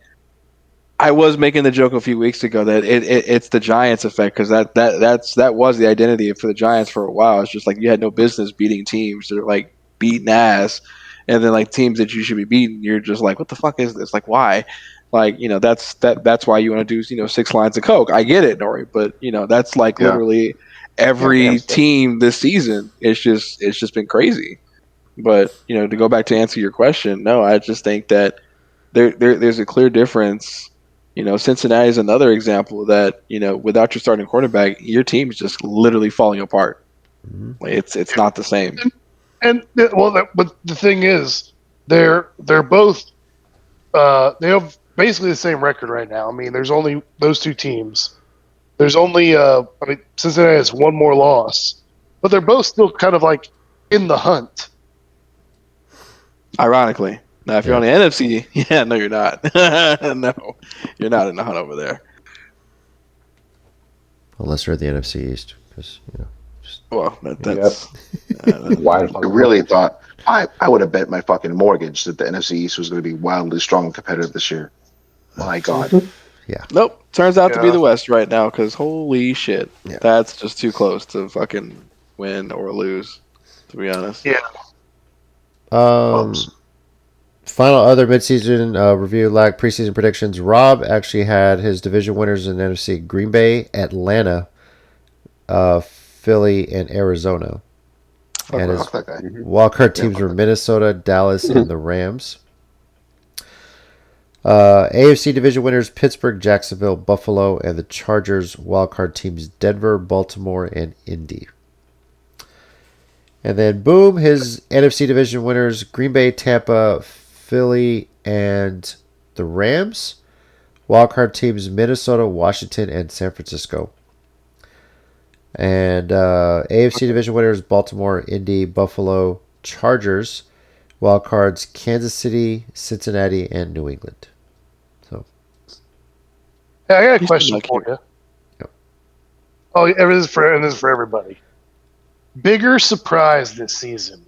I was making the joke a few weeks ago that it's the Giants effect because that was the identity for the Giants for a while. It's just like you had no business beating teams that are like beating ass, and then like teams that you should be beating, you're just like, what the fuck is this? Like why? Like that's why you want to do 6 lines of coke. I get it, Nori, but that's like Yeah. literally every Yeah, team this season. It's just been crazy. But to go back to answer your question, no, I just think that there's a clear difference. Cincinnati is another example that without your starting quarterback, your team is just literally falling apart. Mhm. Like, it's not the same. And but the thing is, they're both they have basically the same record right now. I mean, there's only those 2 teams. There's only Cincinnati has 1 more loss, but they're both still kind of like in the hunt. Ironically, now if you're on the NFC, yeah, no, you're not. No, you're not in the hunt over there. Unless you're at the NFC East, because Well, that's Why? I really thought I would have bet my fucking mortgage that the NFC East was going to be wildly strong and competitive this year. My God. nope. Turns out to be Yeah. the West right now because holy shit, Yeah. that's just too close to fucking win or lose. To be honest. Yeah. Bums. Final other midseason review, like preseason predictions. Rob actually had his division winners in the NFC: Green Bay, Atlanta, Philly, and Arizona. And his Fuck that guy. wildcard teams were Minnesota, Dallas, and the Rams. AFC division winners: Pittsburgh, Jacksonville, Buffalo, and the Chargers. Wildcard teams: Denver, Baltimore, and Indy. And then, boom, his NFC division winners: Green Bay, Tampa, Philly, and the Rams. Wildcard teams: Minnesota, Washington, and San Francisco. And AFC division winners: Baltimore, Indy, Buffalo, Chargers. Wildcards: Kansas City, Cincinnati, and New England. So, Hey, I got a He's question lucky. for you. Yep. Oh, yeah, this is for everybody. Bigger surprise this season: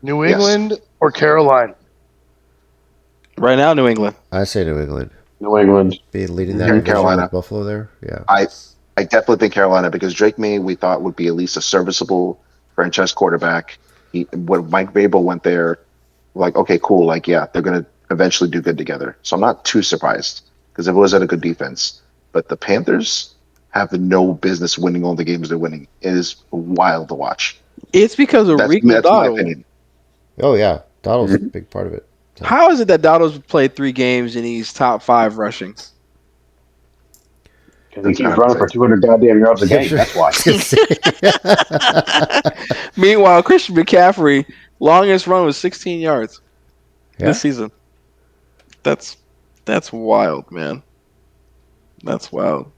New Yes. England or Carolina? Right now, New England. I say New England. New England. Be leading that Here in division Carolina. with Buffalo there. Yeah. I definitely think Carolina because Drake May we thought would be at least a serviceable franchise quarterback. When Mike Vrabel went there, like okay, cool, like yeah, they're gonna eventually do good together. So I'm not too surprised because it was at a good defense. But the Panthers have no business winning all the games they're winning. It is wild to watch. It's because of That's Rico my Dotto. opinion. Oh, yeah. Donald's a big part of it. How is it that Dotto's played 3 games and he's top 5 rushing? Because he keeps running for 200 goddamn yards a game. That's why. Meanwhile, Christian McCaffrey, longest run was 16 yards Yeah. this season. That's wild, man. That's wild.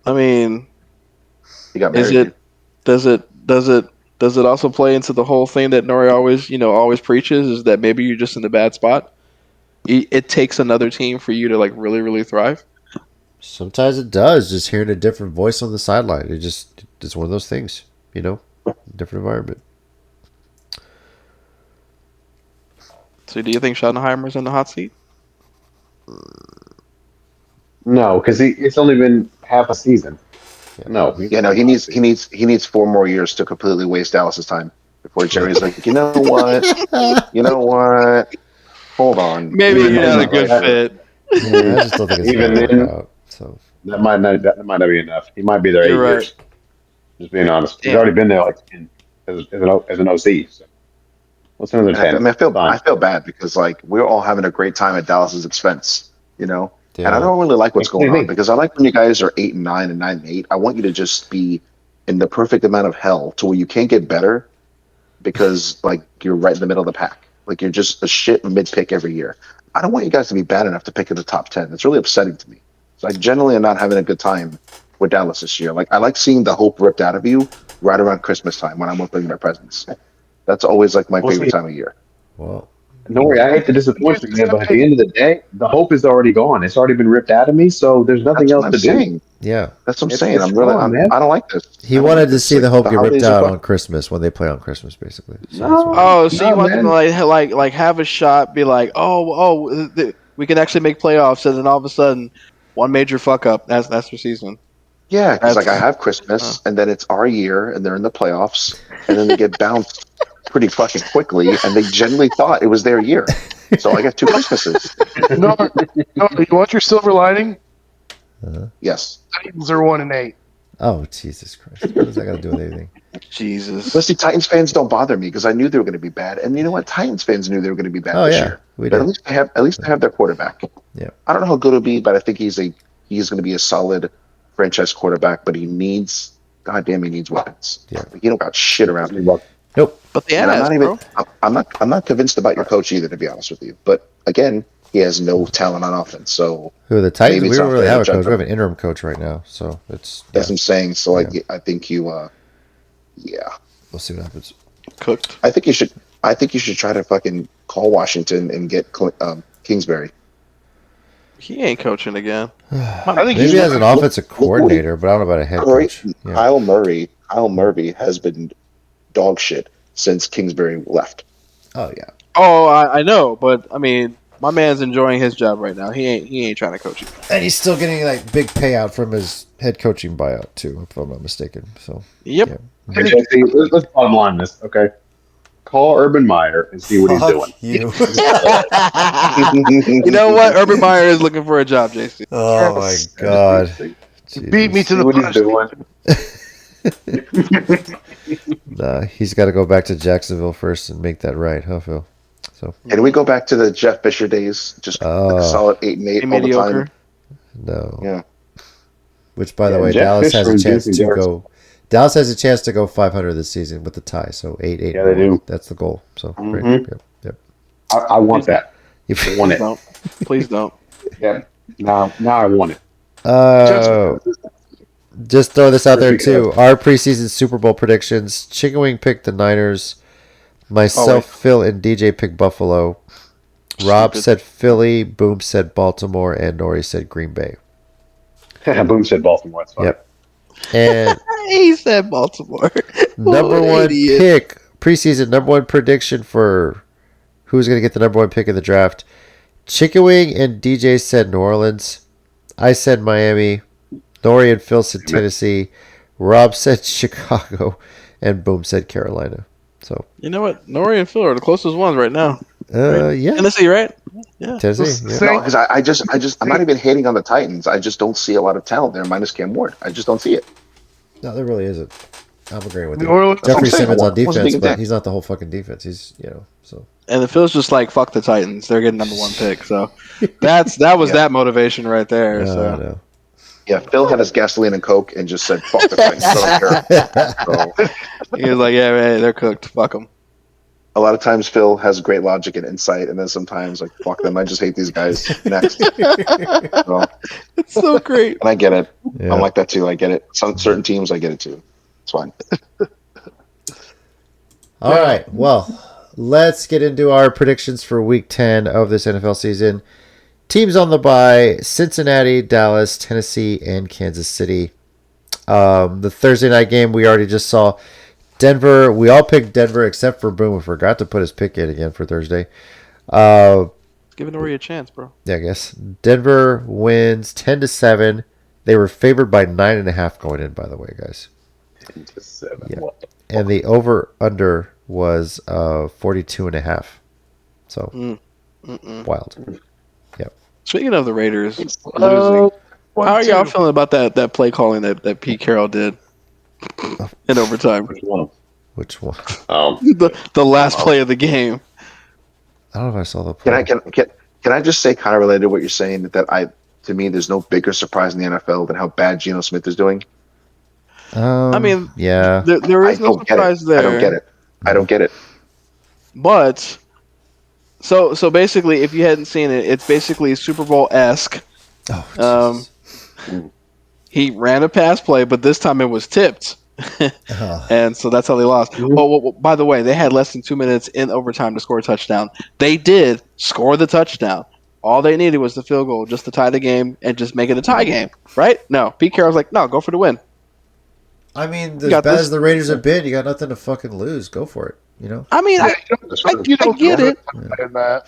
I mean, He got is married. does it also play into the whole thing that Nori always preaches, is that maybe you're just in a bad spot? It takes another team for you to like really, really thrive. Sometimes it does. Just hearing a different voice on the sideline, it's one of those things. Different environment. So, do you think Schottenheimer's in the hot seat? No, because it's only been half a season. No, Yeah, no, he needs 4 more years to completely waste Dallas's time before Jerry's like, you know what? Hold on. Maybe Even you're then, not a good fit. Yeah, I just don't think it's Even gonna work then, out. So that might not be enough. He might be there You're 8 years. Just being honest, he's Damn. already been there like 10 as an OC. So what's another 10? I mean, I Fine. feel bad because like we're all having a great time at Dallas's expense, And I yeah, don't really like what's going on Completely. because I like when you guys are 8-9 and 9-8. I want you to just be in the perfect amount of hell to where you can't get better because like you're right in the middle of the pack. Like you're just a shit mid pick every year. I don't want you guys to be bad enough to pick in the top 10. It's really upsetting to me. So I generally am not having a good time with Dallas this year. Like I like seeing the hope ripped out of you right around Christmas time when I'm opening my presents. That's always like my favorite time of year. well, Nori, I hate to disappoint you, man, but at the end of the day, the hope is already gone. It's already been ripped out of me, so there's nothing That's else what I'm to do. saying. yeah. That's what I'm It's- saying. it's I'm really, gone, man. I don't like this. He I don't wanted like to this. see Like, the hope get ripped holidays are out fun. on Christmas when they play on Christmas, basically. So No. that's why. Oh, so you No, want them man. to like have a shot, be like, we can actually make playoffs, and then all of a sudden, one major fuck up. That's their season. Yeah, because like I That's- have Christmas, and then it's our year, and they're in the playoffs, and then they get bounced pretty fucking quickly, and they generally thought it was their year. So I got 2 Christmases. No, you want your silver lining? Yes. Titans are 1-8. Oh Jesus Christ! What does that got to do with anything? Jesus. But see, Titans fans don't bother me because I knew they were going to be bad, and you know what? Titans fans knew they were going to be bad Oh this yeah, year. we But did. at least they have their quarterback. Yeah. I don't know how good he'll be, but I think he's going to be a solid franchise quarterback. But he needs weapons. Yeah. He don't got shit around him. Nope. But the And I'm ass, not even. bro. I'm not convinced about your coach either, to be honest with you. But again, he has no talent on offense. So Who are the Titans? Maybe We it's don't really unfair have a to coach. judge We have them. an interim coach right now, so it's that's what I'm saying. So Yeah. I think you. Yeah. we'll see what happens. Cooked. I think you should try to fucking call Washington and get Kingsbury. He ain't coaching again. I think Maybe he's as an offensive coordinator, but I don't know about a head coach. Yeah. Kyle Murray has been dog shit since Kingsbury left. Oh yeah. Oh, I know, but I mean, my man's enjoying his job right now. He ain't trying to coach you. And he's still getting like big payout from his head coaching buyout too, if I'm not mistaken. So Yep. yeah. Hey, Jesse, let's bottom line this, okay? Call Urban Meyer and see what he's doing. You. You know what? Urban Meyer is looking for a job, JC. Oh my god. beat me to See the what he's punch. doing. Nah, he's got to go back to Jacksonville first and make that right, huh, Phil? So Can we go back to the Jeff Fisher days? Just like a solid 8-8 all Mediocre. the time. no. Yeah. Which, by the way, Jeff Dallas Fisher has a and chance Jason to Garrett. go. Dallas has a chance to go 500 this season with the tie, so 8-8. Yeah, they do. That's the goal. So great. Mhm. Yep. I want that. Yep. I want Please it. don't. Please don't. Yeah. Now I want it. Just throw this out there too. Our preseason Super Bowl predictions: Chicken Wing picked the Niners. Myself, Phil, and DJ picked Buffalo. Rob Stupid. said Philly. Boom said Baltimore, and Nori said Green Bay. Boom said Baltimore. That's fine. Yep. And He said Baltimore. number What an one idiot. pick, preseason number one prediction for who's going to get the number one pick in the draft. Chicken Wing and DJ said New Orleans. I said Miami. Nori and Phil said Tennessee. Rob said Chicago. And Boom said Carolina. So, You know what? Nori and Phil are the closest ones right now. yeah. Tennessee, right? Yeah. Tennessee. Yeah. No, because I'm not even hating on the Titans. I just don't see a lot of talent there, minus Cam Ward. I just don't see it. No, there really isn't. I'm agreeing with New you. Orleans. Jeffrey That's what I'm saying. Simmons on Wasn't defense, thinking but that. he's not the whole fucking defense. He's, so. And the Phil's just like, fuck the Titans. They're getting number one pick. So that was that motivation right there. So No. Yeah, Phil had his gasoline and Coke and just said, fuck the Titans. I don't care. So, he was like, yeah, man, they're cooked. Fuck them. a lot of times Phil has great logic and insight, and then sometimes like fuck them, I just hate these guys. Next, so, It's so great. and I get it. Yeah. I'm like that too. I get it. Some certain teams, I get it too. It's fine. All right. Well, let's get into our predictions for Week 10 of this NFL season. Teams on the bye: Cincinnati, Dallas, Tennessee, and Kansas City. The Thursday night game we already just saw. Denver. We all picked Denver except for Boom, who forgot to put his pick in again for Thursday. Giving Nori a chance, bro. Yeah, I guess Denver wins 10-7. They were favored by 9.5 going in, by the way, guys. 10-7. Yeah. What the And the over/under was 42.5. So wild. Yep. Speaking of the Raiders losing, One, how are y'all two. feeling about that play calling that Pete Carroll did in overtime? Which one? Which one? The last play of the game. I don't know if I saw the Can play. can I just say, kind of related to what you're saying, to me, there's no bigger surprise in the NFL than how bad Geno Smith is doing. I mean, yeah. there is I no don't get surprise it. there. I don't get it. I don't get it. But so basically, if you hadn't seen it, it's basically Super Bowl-esque. Oh, He ran a pass play, but this time it was tipped. And so that's how they lost. Oh, by the way, they had less than 2 minutes in overtime to score a touchdown. They did score the touchdown. All they needed was the field goal just to tie the game and just make it a tie game, right? No, Pete Carroll's like, no, go for the win. I mean, as got bad this. as the Raiders have been, you got nothing to fucking lose. Go for it. You know. I mean, I You don't get go it. for the tie in that.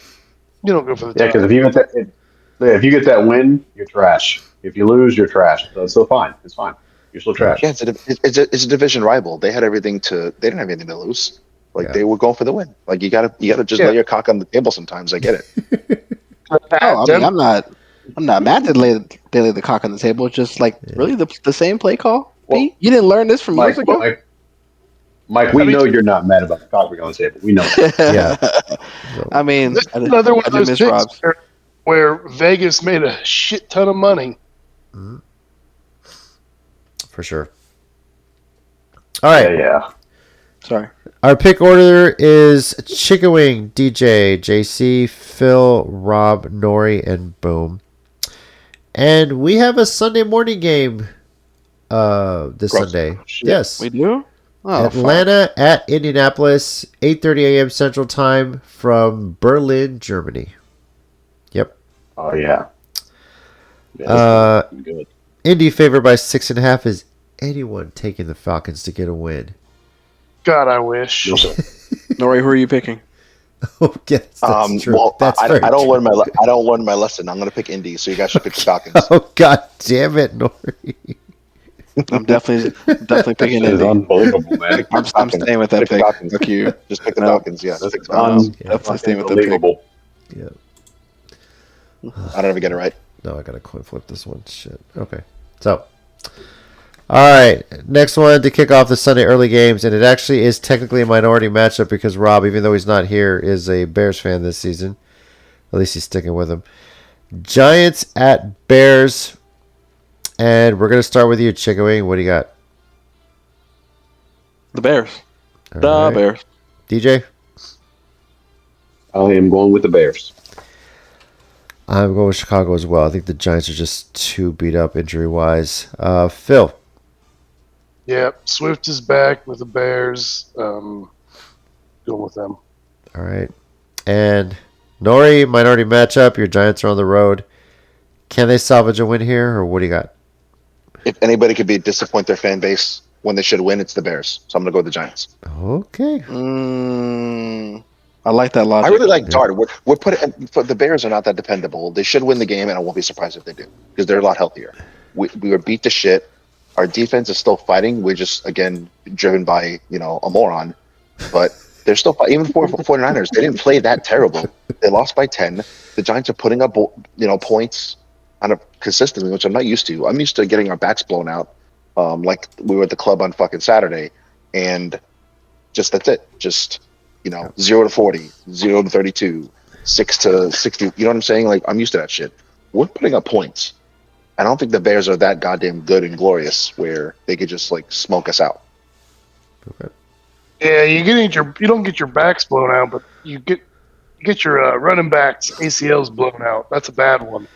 You don't go for the Yeah, tie. because if you get that win, you're trash. If you lose, you're trash. So it's still fine. It's fine. You're still trash. Yeah, it's a division rival. They had everything to. They didn't have anything to lose. Like Yeah. they were going for the win. Like you gotta just lay your cock on the table sometimes. I get it. Oh, I mean, I'm not mad that they lay the cock on the table. It's just like really the same play call. Well, Pete? You didn't learn this from years ago. Mike, we know you're not mad about the cock on the table. We know that. Yeah. I mean, This is another one I of do those miss picks Rob's. where Vegas made a shit ton of money. For sure. All right. Yeah. Sorry. Our pick order is Chicken Wing, DJ, JC, Phil, Rob, Nori, and Boom. And we have a Sunday morning game this Gross. Sunday. Shit. Yes. We do? Oh, Atlanta at Indianapolis, 8:30 a.m. Central Time from Berlin, Germany. Yep. Oh yeah. Good. Indy favored by 6.5. Is anyone taking the Falcons to get a win? God, I wish. Nori, who are you picking? Oh, yes, that's true. Well, That's I very don't true. learn my lesson. I'm gonna pick Indy, so you guys should pick the Falcons. Oh, God damn it, Nori. I'm definitely picking That is Indy. unbelievable, man. I'm staying with that Pick the pick. Falcons. Fuck you. Just pick the No. Falcons. Yeah, That's pick the Falcons. Definitely staying with that pick. unbelievable. Yeah. I don't ever get it right. No, I gotta coin flip this one. Shit. Okay. So, all right. Next one to kick off the Sunday early games, and it actually is technically a minority matchup because Rob, even though he's not here, is a Bears fan this season. At least he's sticking with them. Giants at Bears, and we're gonna start with you, Chicken Wing. What do you got? The Bears. All The right. Bears. DJ. I am going with the Bears. I'm going with Chicago as well. I think the Giants are just too beat up injury wise. Phil. Yep, Swift is back with the Bears. Going with them. All right. And Nori, minority matchup. Your Giants are on the road. Can they salvage a win here, or what do you got? If anybody could disappoint their fan base when they should win, it's the Bears. So I'm gonna go with the Giants. Okay. I like that logic. I really like Dart. We're putting the Bears are not that dependable. They should win the game, and I won't be surprised if they do because they're a lot healthier. We were beat to shit. Our defense is still fighting. We're just again driven by a moron, but they're still fighting. Even for 49ers, they didn't play that terrible. They lost by 10. The Giants are putting up points on a consistently, which I'm not used to. I'm used to getting our backs blown out, like we were at the club on fucking Saturday, and just that's it. Just 0 to 40, 0 to 32, 6 to 60. You know what I'm saying? Like I'm used to that shit. We're putting up points. I don't think the Bears are that goddamn good and glorious where they could just like smoke us out. Okay. Yeah, you don't get your backs blown out, but you get your running backs ACLs blown out. That's a bad one.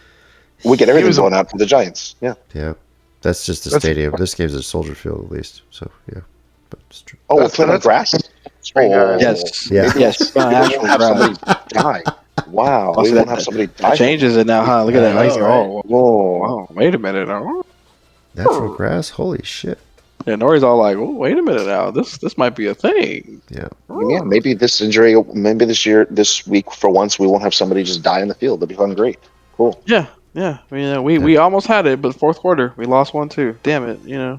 We get He everything was a- blown out for the Giants. Yeah. Yeah, that's just the That's- stadium. This game's a Soldier Field at least. So yeah, but it's true. Oh, we're That's- playing on that's- grass. Spring, guys. Yes. Yeah. Yes. We won't Actual have grass. somebody die. Wow, Oh, we so won't that- have somebody That die. changes it now, huh? Look at I that. Nice. know, right? Oh, Whoa. wow. Wait a minute. Oh. Natural grass. Holy shit. Yeah, Nori's all like, "Oh, wait a minute now. This might be a thing." Yeah. Yeah, maybe this week, for once, we won't have somebody just die in the field. That'd be fun. Great. Cool. Yeah. I mean, we almost had it, but fourth quarter we lost one too. Damn it. Yeah,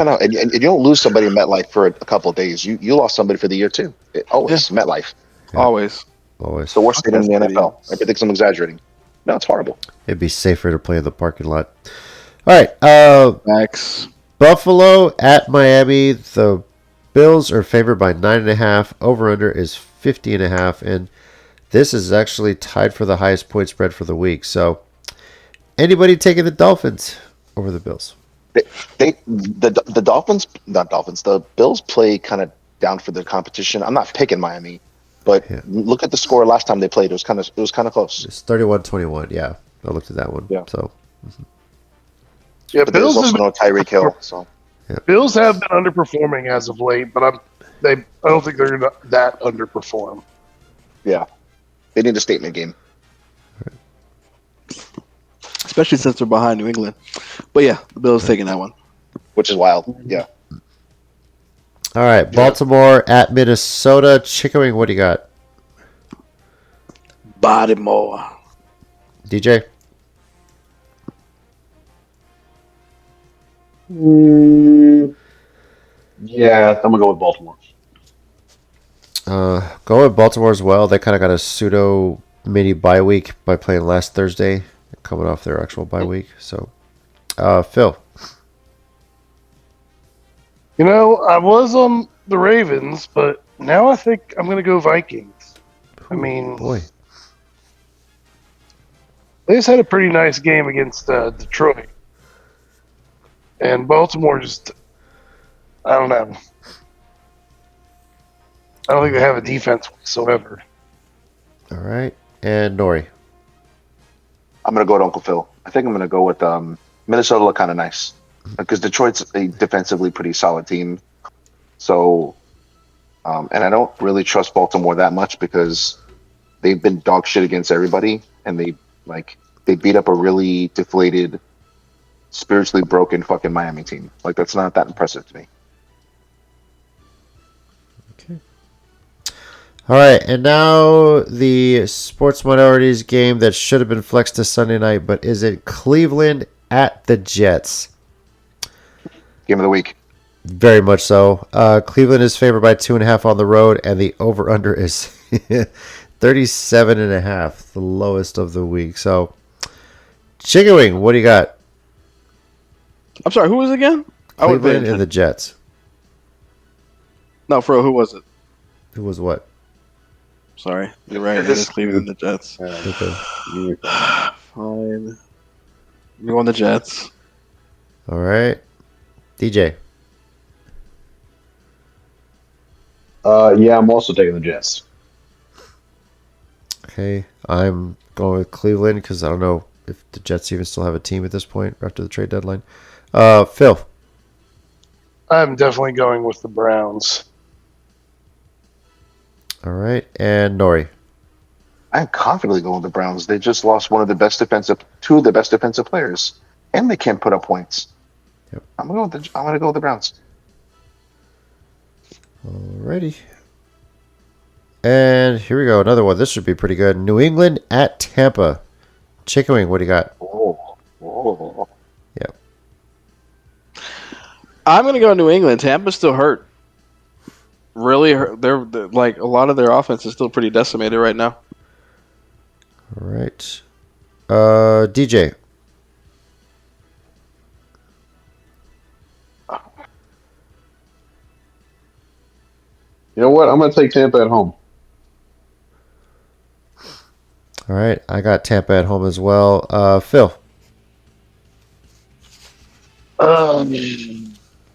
no, and you don't lose somebody in MetLife for a couple of days. You lost somebody for the year too. Always MetLife. Yeah. Always. Always. It's the worst thing in the That's NFL. Everybody thinks I'm exaggerating. No, it's horrible. It'd be safer to play in the parking lot. All right. Max. Buffalo at Miami. The Bills are favored by 9.5. Over under is 50.5, and this is actually tied for the highest point spread for the week. So, anybody taking the Dolphins over the Bills? The Dolphins, not Dolphins. The Bills play kind of down for the competition. I'm not picking Miami, but Yeah. look at the score last time they played. It was kind of close. It's 31-21. Yeah, I looked at that one. Yeah. So, Yeah, But there's Bills also no Tyreek Hill. So Bills have been underperforming as of late, but I don't think they're gonna that underperform. yeah, they need a statement game. Especially since they're behind New England. But yeah, the Bills taking that one. Which is wild. Yeah. all right. Baltimore at Minnesota. Chicken wing. What do you got, Baltimore. DJ? Yeah, I'm gonna go with Baltimore. Go with Baltimore as well. They kind of got a pseudo mini bye week by playing last Thursday, coming off their actual bye week. So, Phil. I was on the Ravens, but now I think I'm going to go Vikings. I mean, Boy. they just had a pretty nice game against Detroit. And Baltimore just, I don't know. I don't think they have a defense whatsoever. All right. And Nori. I'm gonna go with Uncle Phil. I think I'm gonna go with Minnesota. Look kind of nice because Detroit's a defensively pretty solid team. So, and I don't really trust Baltimore that much because they've been dog shit against everybody, and they beat up a really deflated, spiritually broken fucking Miami team. Like that's not that impressive to me. All right, and now the sports minorities game that should have been flexed to Sunday night, but is it Cleveland at the Jets? Game of the week. Very much so. Cleveland is favored by 2.5 on the road, and the over/under is 37.5, the lowest of the week. So, Chicken Wing, what do you got? I'm sorry, who was it again? Cleveland and the Jets. No, for real, who was it? Who was what? Sorry, you're right. It is Cleveland and the Jets. Okay. Fine. You on the Jets? All right, DJ. Yeah, I'm also taking the Jets. Okay, I'm going with Cleveland because I don't know if the Jets even still have a team at this point after the trade deadline. Phil. I'm definitely going with the Browns. All right, and Nori. I'm confidently going with the Browns. They just lost two of the best defensive players, and they can't put up points. Yep. I'm gonna go with the Browns. Alrighty. And here we go, another one. This should be pretty good. New England at Tampa. Chicken Wing, what do you got? Oh. Yep. I'm gonna go New England. Tampa's still hurt. Really hurt. They're like a lot of their offense is still pretty decimated right now. All right. DJ. You know what? I'm going to take Tampa at home. All right, I got Tampa at home as well. Phil.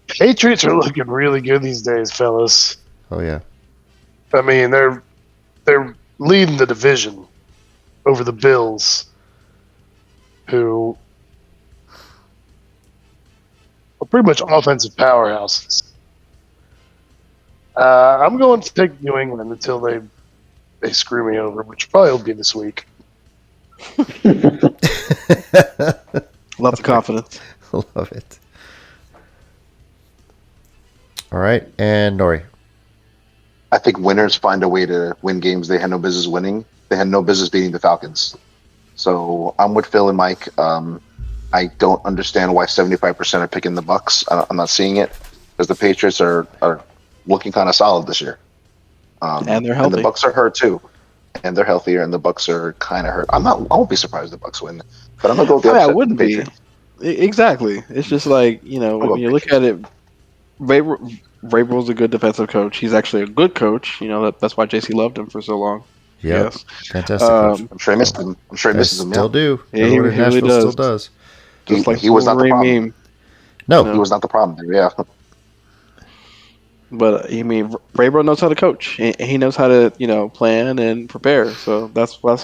Patriots are looking really good these days, fellas. Oh yeah. I mean, they're leading the division over the Bills, who are pretty much offensive powerhouses. I'm going to take New England until they screw me over, which probably will be this week. Love the confidence. Love it. All right, and Nori. I think winners find a way to win games they had no business winning. They had no business beating the Falcons. So I'm with Phil and Mike. I don't understand why 75% are picking the Bucks. I'm not seeing it because the Patriots are looking kind of solid this year. And they're healthy. And the Bucks are hurt too. And they're healthier, and the Bucks are kind of hurt. I won't be surprised if the Bucks win, but I'm gonna go with the upset. I wouldn't the be. Exactly. It's just like, when you look at it, Vrabel's a good defensive coach. He's actually a good coach. That's why JC loved him for so long. Yeah, yes. Fantastic coach. I'm sure he missed him. I'm sure he misses him. Still do. Yeah, he really does. Still does. Just like he was not the problem. Meme. No, he was not the problem. Yeah. But Vrabel knows how to coach. He knows how to plan and prepare. So that's why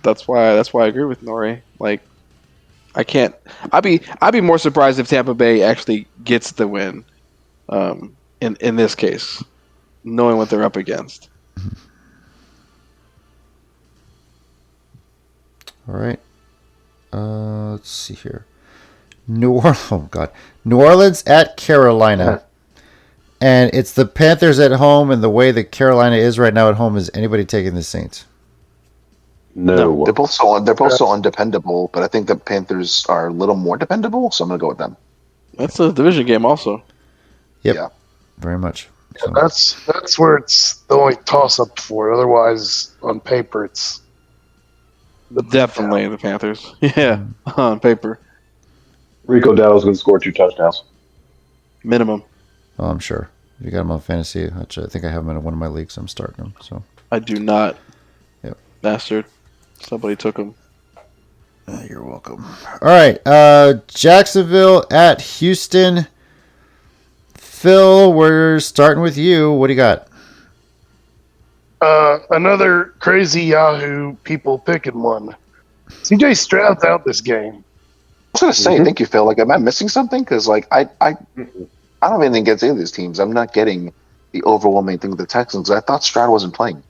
I agree with Nori. Like, I can't. I'd be more surprised if Tampa Bay actually gets the win. In this case, knowing what they're up against. All right. Let's see here. New Orleans at Carolina. And it's the Panthers at home, and the way that Carolina is right now at home, is anybody taking the Saints? No. They're both so undependable, but I think the Panthers are a little more dependable, so I'm gonna go with them. That's a division game also. Yep. Yeah. Very much. Yeah, that's where it's the only toss up for. Otherwise, on paper, it's Definitely the Panthers. Yeah, on paper. Rico Dowdle's going to score 2 touchdowns. Minimum. Oh, I'm sure. If you got him on fantasy, which I think I have him in one of my leagues, I'm starting him. So I do not. Yep. Bastard. Somebody took him. You're welcome. All right. Jacksonville at Houston. Phil, we're starting with you. What do you got? another crazy Yahoo people picking one. CJ Stroud's out this game. I was gonna say, thank you, Phil. Like, am I missing something? Because I don't have anything against any of these teams. I'm not getting the overwhelming thing with the Texans. I thought Stroud wasn't playing.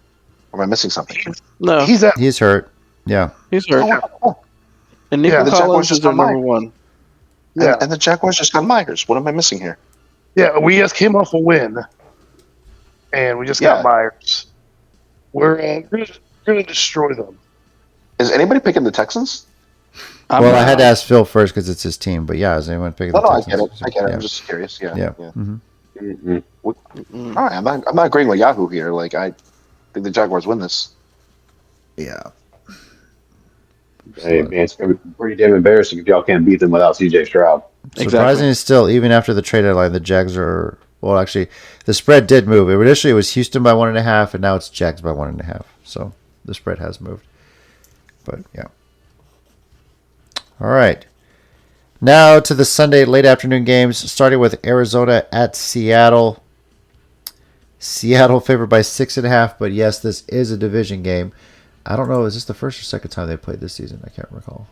Or am I missing something? No, He's out. He's hurt. Yeah. he's hurt. And Nico the Collins Jaguars is just their got number mine. one. Yeah. And the Jaguars just got Myers. What am I missing here? Yeah, we just came off a win, and we just got Myers. We're gonna destroy them. Is anybody picking the Texans? I had to ask Phil first because it's his team. But yeah, is anyone picking the I Texans? get it. Yeah. I'm just curious. Yeah. Yeah. All right, I'm not agreeing with Yahoo here. Like, I think the Jaguars win this. Yeah. Hey, man, it's going to be pretty damn embarrassing if y'all can't beat them without CJ Stroud. Surprisingly, still, even after the trade deadline, the Jags are. Well, actually, the spread did move. Initially, it was Houston by 1.5, and now it's Jags by 1.5. So the spread has moved. But yeah. All right. Now to the Sunday late afternoon games, starting with Arizona at Seattle. Seattle favored by 6.5, but yes, this is a division game. I don't know. Is this the first or second time they played this season? I can't recall.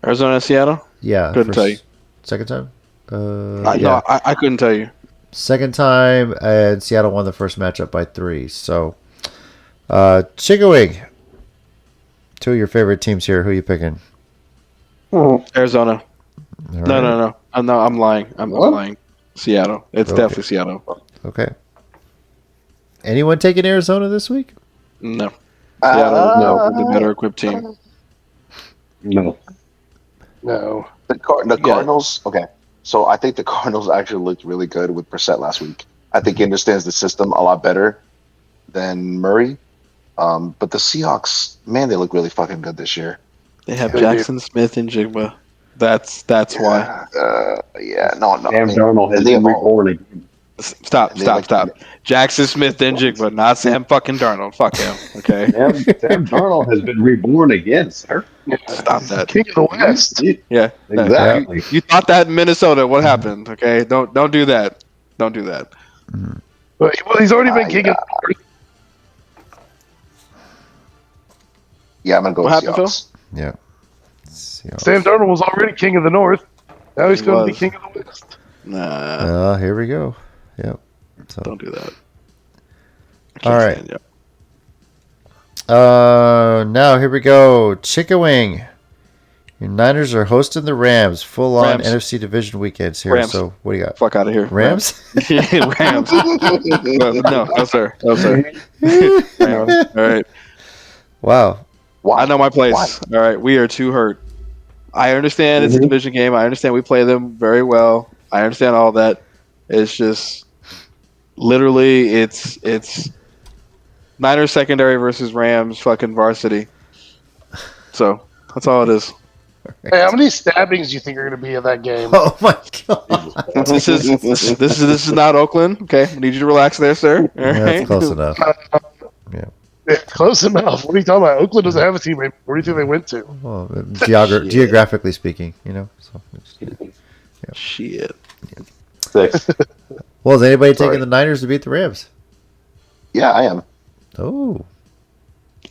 Arizona, Seattle? Yeah. Couldn't tell you. Second time? Yeah. Yeah. No, I couldn't tell you. Second time, and Seattle won the first matchup by 3. So, Chicken Wing. 2 of your favorite teams here. Who are you picking? Arizona. All No. right. I'm lying. I'm lying. Seattle. It's definitely Seattle. Okay. Anyone taking Arizona this week? No. Seattle is the better equipped team. No. The Cardinals. Okay, so I think the Cardinals actually looked really good with Brissett last week. I think he understands the system a lot better than Murray. But the Seahawks, man, they look really fucking good this year. They have Jackson Smith and Jigba. That's why. No. Sam Darnold has been reborn again. Stop. Jackson Smith and Jigba, not Sam fucking Darnold. Fuck him. Okay. Sam Darnold has been reborn again, sir. Stop that. King of the West. Yeah. Exactly. You thought that in Minnesota. What happened? Okay. Don't do that. Don't do that. Well, he's already been king of the North. Yeah, I'm gonna go What with happened, Seahawks. Yeah. Seahawks. Sam Darnold was already king of the North. Now he's He going to be was. king of the West. Nah, Here we go. Yep. So. don't do that. All right. Stand you. Now here we go. Chicken Wing. Your Niners are hosting the Rams. Full on Rams. NFC Division weekends here. Rams. So what do you got? Fuck out of here. Rams? Yeah, Rams. No, sir. No, sir. Rams. All right. Wow. Why? I know my place. Why? All right. We are too hurt. I understand it's a division game. I understand we play them very well. I understand all that. It's just literally it's Niners secondary versus Rams fucking varsity. So that's all it is. Hey, how many stabbings do you think are going to be in that game? Oh my god. This is not Oakland. Okay, I need you to relax there, sir. All Yeah, right. that's close enough. Yeah, close enough. What are you talking about? Oakland doesn't have a team anymore. Where do you think they went to? Well, geographically speaking, So Shit. 6. well, is anybody Sorry. taking the Niners to beat the Rams? Yeah, I am. Oh.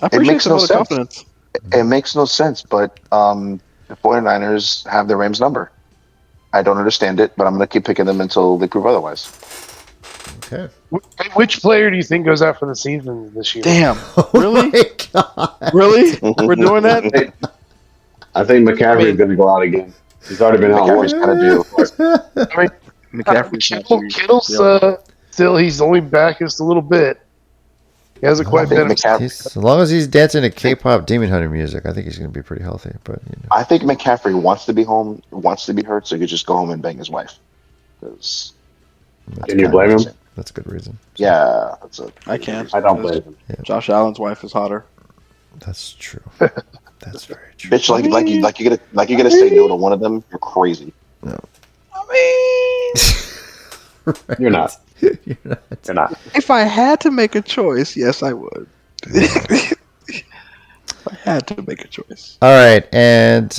I appreciate makes some no of the sense. confidence. It makes no sense, but the 49ers have the Rams number. I don't understand it, but I'm going to keep picking them until they prove otherwise. Okay. Which player do you think goes out for the season this year? Damn. Oh Really? my god. Really? We're doing that? I think McCaffrey is going to go out again. He's already been out McCaffrey's once. going to do. I mean, Kittle's still, he's only back just a little bit. He hasn't quite been. As long as he's dancing to K-pop Demon Hunter music, I think he's going to be pretty healthy. But I think McCaffrey wants to be home, wants to be hurt, so he could just go home and bang his wife. Because Can you blame him? That's a good reason. yeah, that's a. I can't. I don't blame him. Josh Allen's wife is hotter. That's true. That's very true. Bitch, like you gotta say no to one of them. You're crazy. I mean, Right. You're not. You're not. You're not. if I had to make a choice, yes, I would. If I had to make a choice. All right, and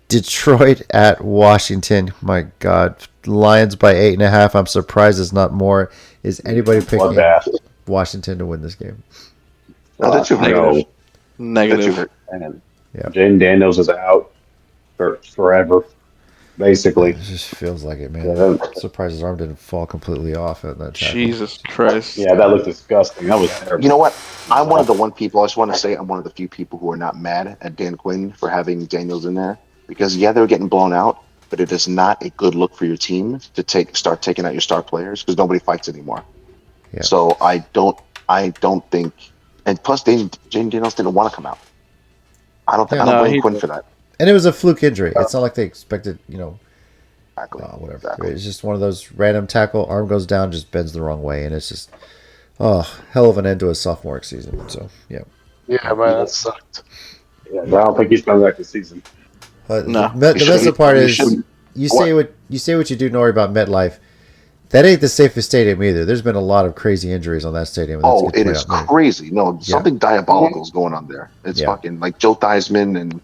Detroit at Washington. My God, Lions by 8.5. I'm surprised it's not more. Is anybody picking Bloodbath. Washington to win this game? No, that's too hurt. Negative. That's too Negative. hurt. And Yeah. Jaden Daniels is out for forever, basically. It just feels like it, man. Yeah, that- I'm surprised his arm didn't fall completely off at that tackle. Jesus Christ. Yeah, that looked disgusting. That was terrible. You know what? I'm one of the people. I just want to say I'm one of the few people who are not mad at Dan Quinn for having Daniels in there because they were getting blown out, but it is not a good look for your team to start taking out your star players because nobody fights anymore. Yeah. So I don't think, and plus Jaden Daniels didn't want to come out. I don't blame Quinn for that. And it was a fluke injury. It's not like they expected, Exactly. whatever. Exactly. It's just one of those random tackle, arm goes down, just bends the wrong way, and it's just, hell of an end to a sophomore season. So, yeah. Yeah, man, that sucked. Yeah, but I don't think he's coming back this season. But No. the best part is shouldn't. you say what you do, Nori, about MetLife. That ain't the safest stadium either. There's been a lot of crazy injuries on that stadium. and that's Oh, a good it point is out there. crazy. No, something diabolical is going on there. It's Yeah. fucking like Joe Theismann and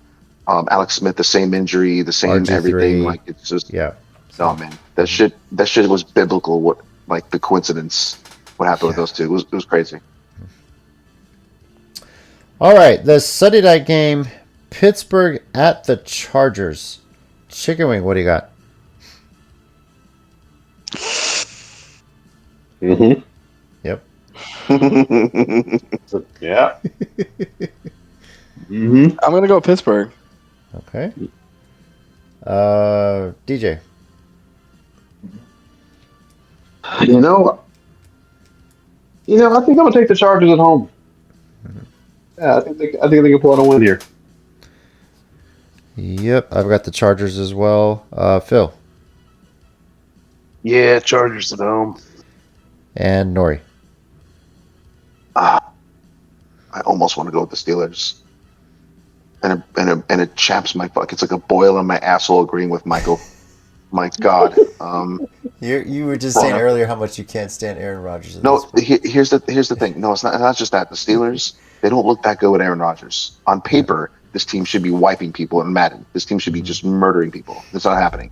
Alex Smith, the same injury, the same RG3. everything. Like it's just Yeah. no, man. That shit was biblical. What like the coincidence? What happened with those two? It was crazy. All right, the Sunday night game, Pittsburgh at the Chargers. Chicken Wing, what do you got? Mm-hmm. Yep. Yeah. Mm-hmm. I'm going to go Pittsburgh. Okay. DJ. You know, I think I'm gonna take the Chargers at home. Yeah, I think they can pull out a win here. Yep, I've got the Chargers as well. Phil Yeah, Chargers at home. and Nori. I almost want to go with the Steelers. And it chaps my fuck. It's like a boil in my asshole agreeing with Michael. My God. You were just saying earlier how much you can't stand Aaron Rodgers. No, here's the thing. No, it's not just that. The Steelers, they don't look that good with Aaron Rodgers. On paper, this team should be wiping people in Madden. This team should be just murdering people. It's not happening.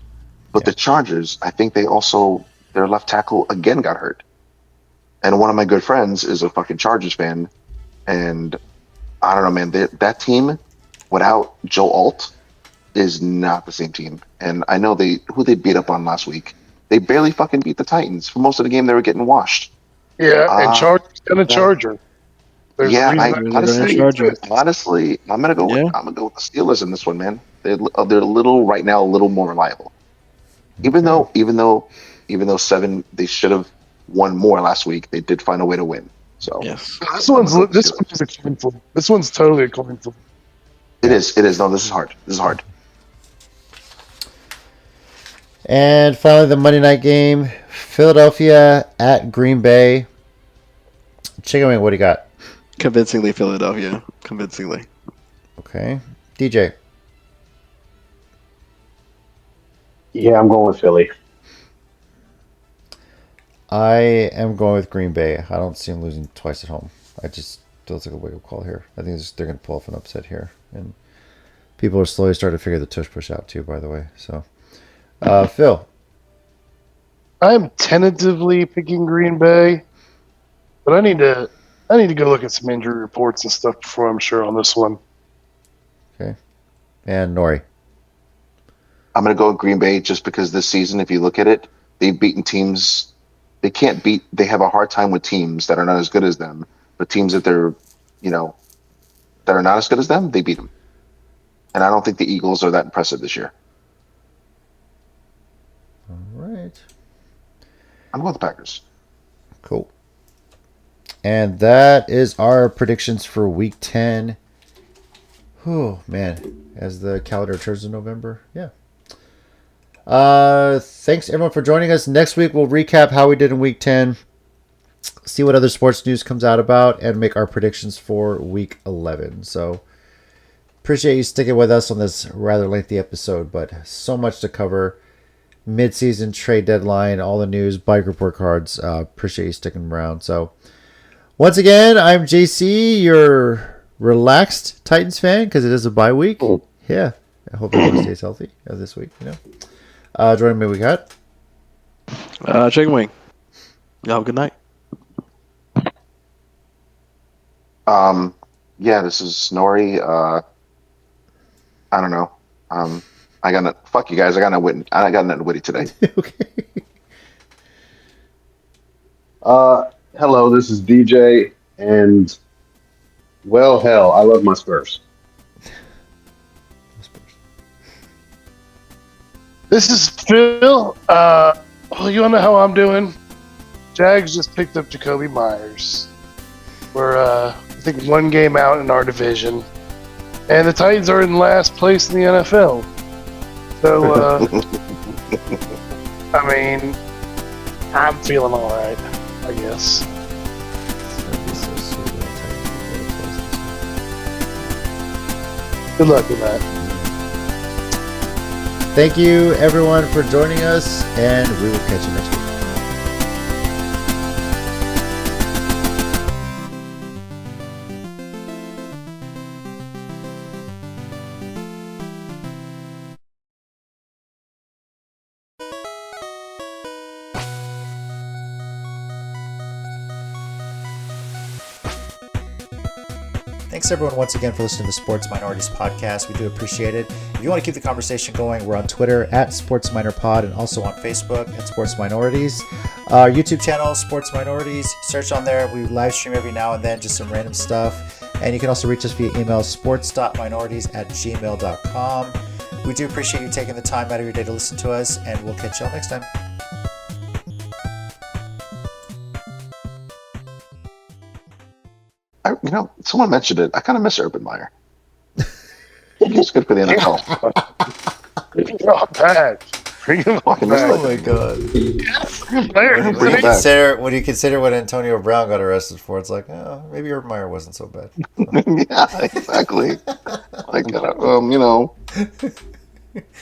But the Chargers, I think their left tackle again got hurt. And one of my good friends is a fucking Chargers fan, and I don't know, man. That team without Joe Alt is not the same team. And I know who they beat up on last week. They barely fucking beat the Titans. For most of the game, they were getting washed. Yeah, and Chargers and a Charger. There's a reason. Honestly, I'm gonna go with the Steelers in this one, man. They're right now a little more reliable. Even though 7, they should have won more last week. They did find a way to win. So yes, this one's a coin flip. This one's totally a coin flip. It is. No, this is hard. And finally, the Monday night game, Philadelphia at Green Bay. Chicken Wing, what do you got? Convincingly, Philadelphia. Convincingly. Okay. DJ. Yeah, I'm going with Philly. I am going with Green Bay. I don't see them losing twice at home. I just feels like a wake-up call here. I think they're going to pull off an upset here. And people are slowly starting to figure the tush push out too, by the way. So, Phil. I'm tentatively picking Green Bay, but I need to go look at some injury reports and stuff before I'm sure on this one. Okay. And Nori. I'm going to go with Green Bay just because this season, if you look at it, they've beaten teams they can't beat. They have a hard time with teams that are not as good as them, but teams that that are not as good as them, they beat them. And I don't think the Eagles are that impressive this year. All right. I'm going with the Packers. Cool. And that is our predictions for Week 10. Oh, man. As the calendar turns to November. Yeah. Thanks, everyone, for joining us. Next week, we'll recap how we did in Week 10, see what other sports news comes out about, and make our predictions for Week 11. So, appreciate you sticking with us on this rather lengthy episode, but so much to cover. Mid-season trade deadline, all the news, bike report cards. Appreciate you sticking around. So, once again, I'm JC, your relaxed Titans fan, because it is a bye week. Yeah, I hope everyone stays healthy this week. Joining me, we got Chicken Wing. Y'all have a good night. Yeah, this is Nori. I don't know. Fuck you guys. I got nothing witty today. Okay. Hello, this is DJ, and well, hell, I love my Spurs. This is Phil. Well, you want to know how I'm doing? Jags just picked up Jacoby Myers. We're, I think, one game out in our division. And the Titans are in last place in the NFL. So, I mean, I'm feeling all right, I guess. Good luck with that. Thank you, everyone, for joining us, and we will catch you next week. Thanks, everyone, once again for listening to the Sports Minorities Podcast. We do appreciate it. If you want to keep the conversation going, we're on Twitter at Sports Minor Pod and also on Facebook at Sports Minorities. Our YouTube channel, Sports Minorities. Search on there. We live stream every now and then, just some random stuff. And you can also reach us via email, sports.minorities@gmail.com. We do appreciate you taking the time out of your day to listen to us, and we'll catch y'all next time. Someone mentioned it. I kind of miss Urban Meyer. He's good for the NFL. Oh, bad. Bring him back. Oh my god. When you consider what Antonio Brown got arrested for, it's like, oh, maybe Urban Meyer wasn't so bad. Yeah, exactly.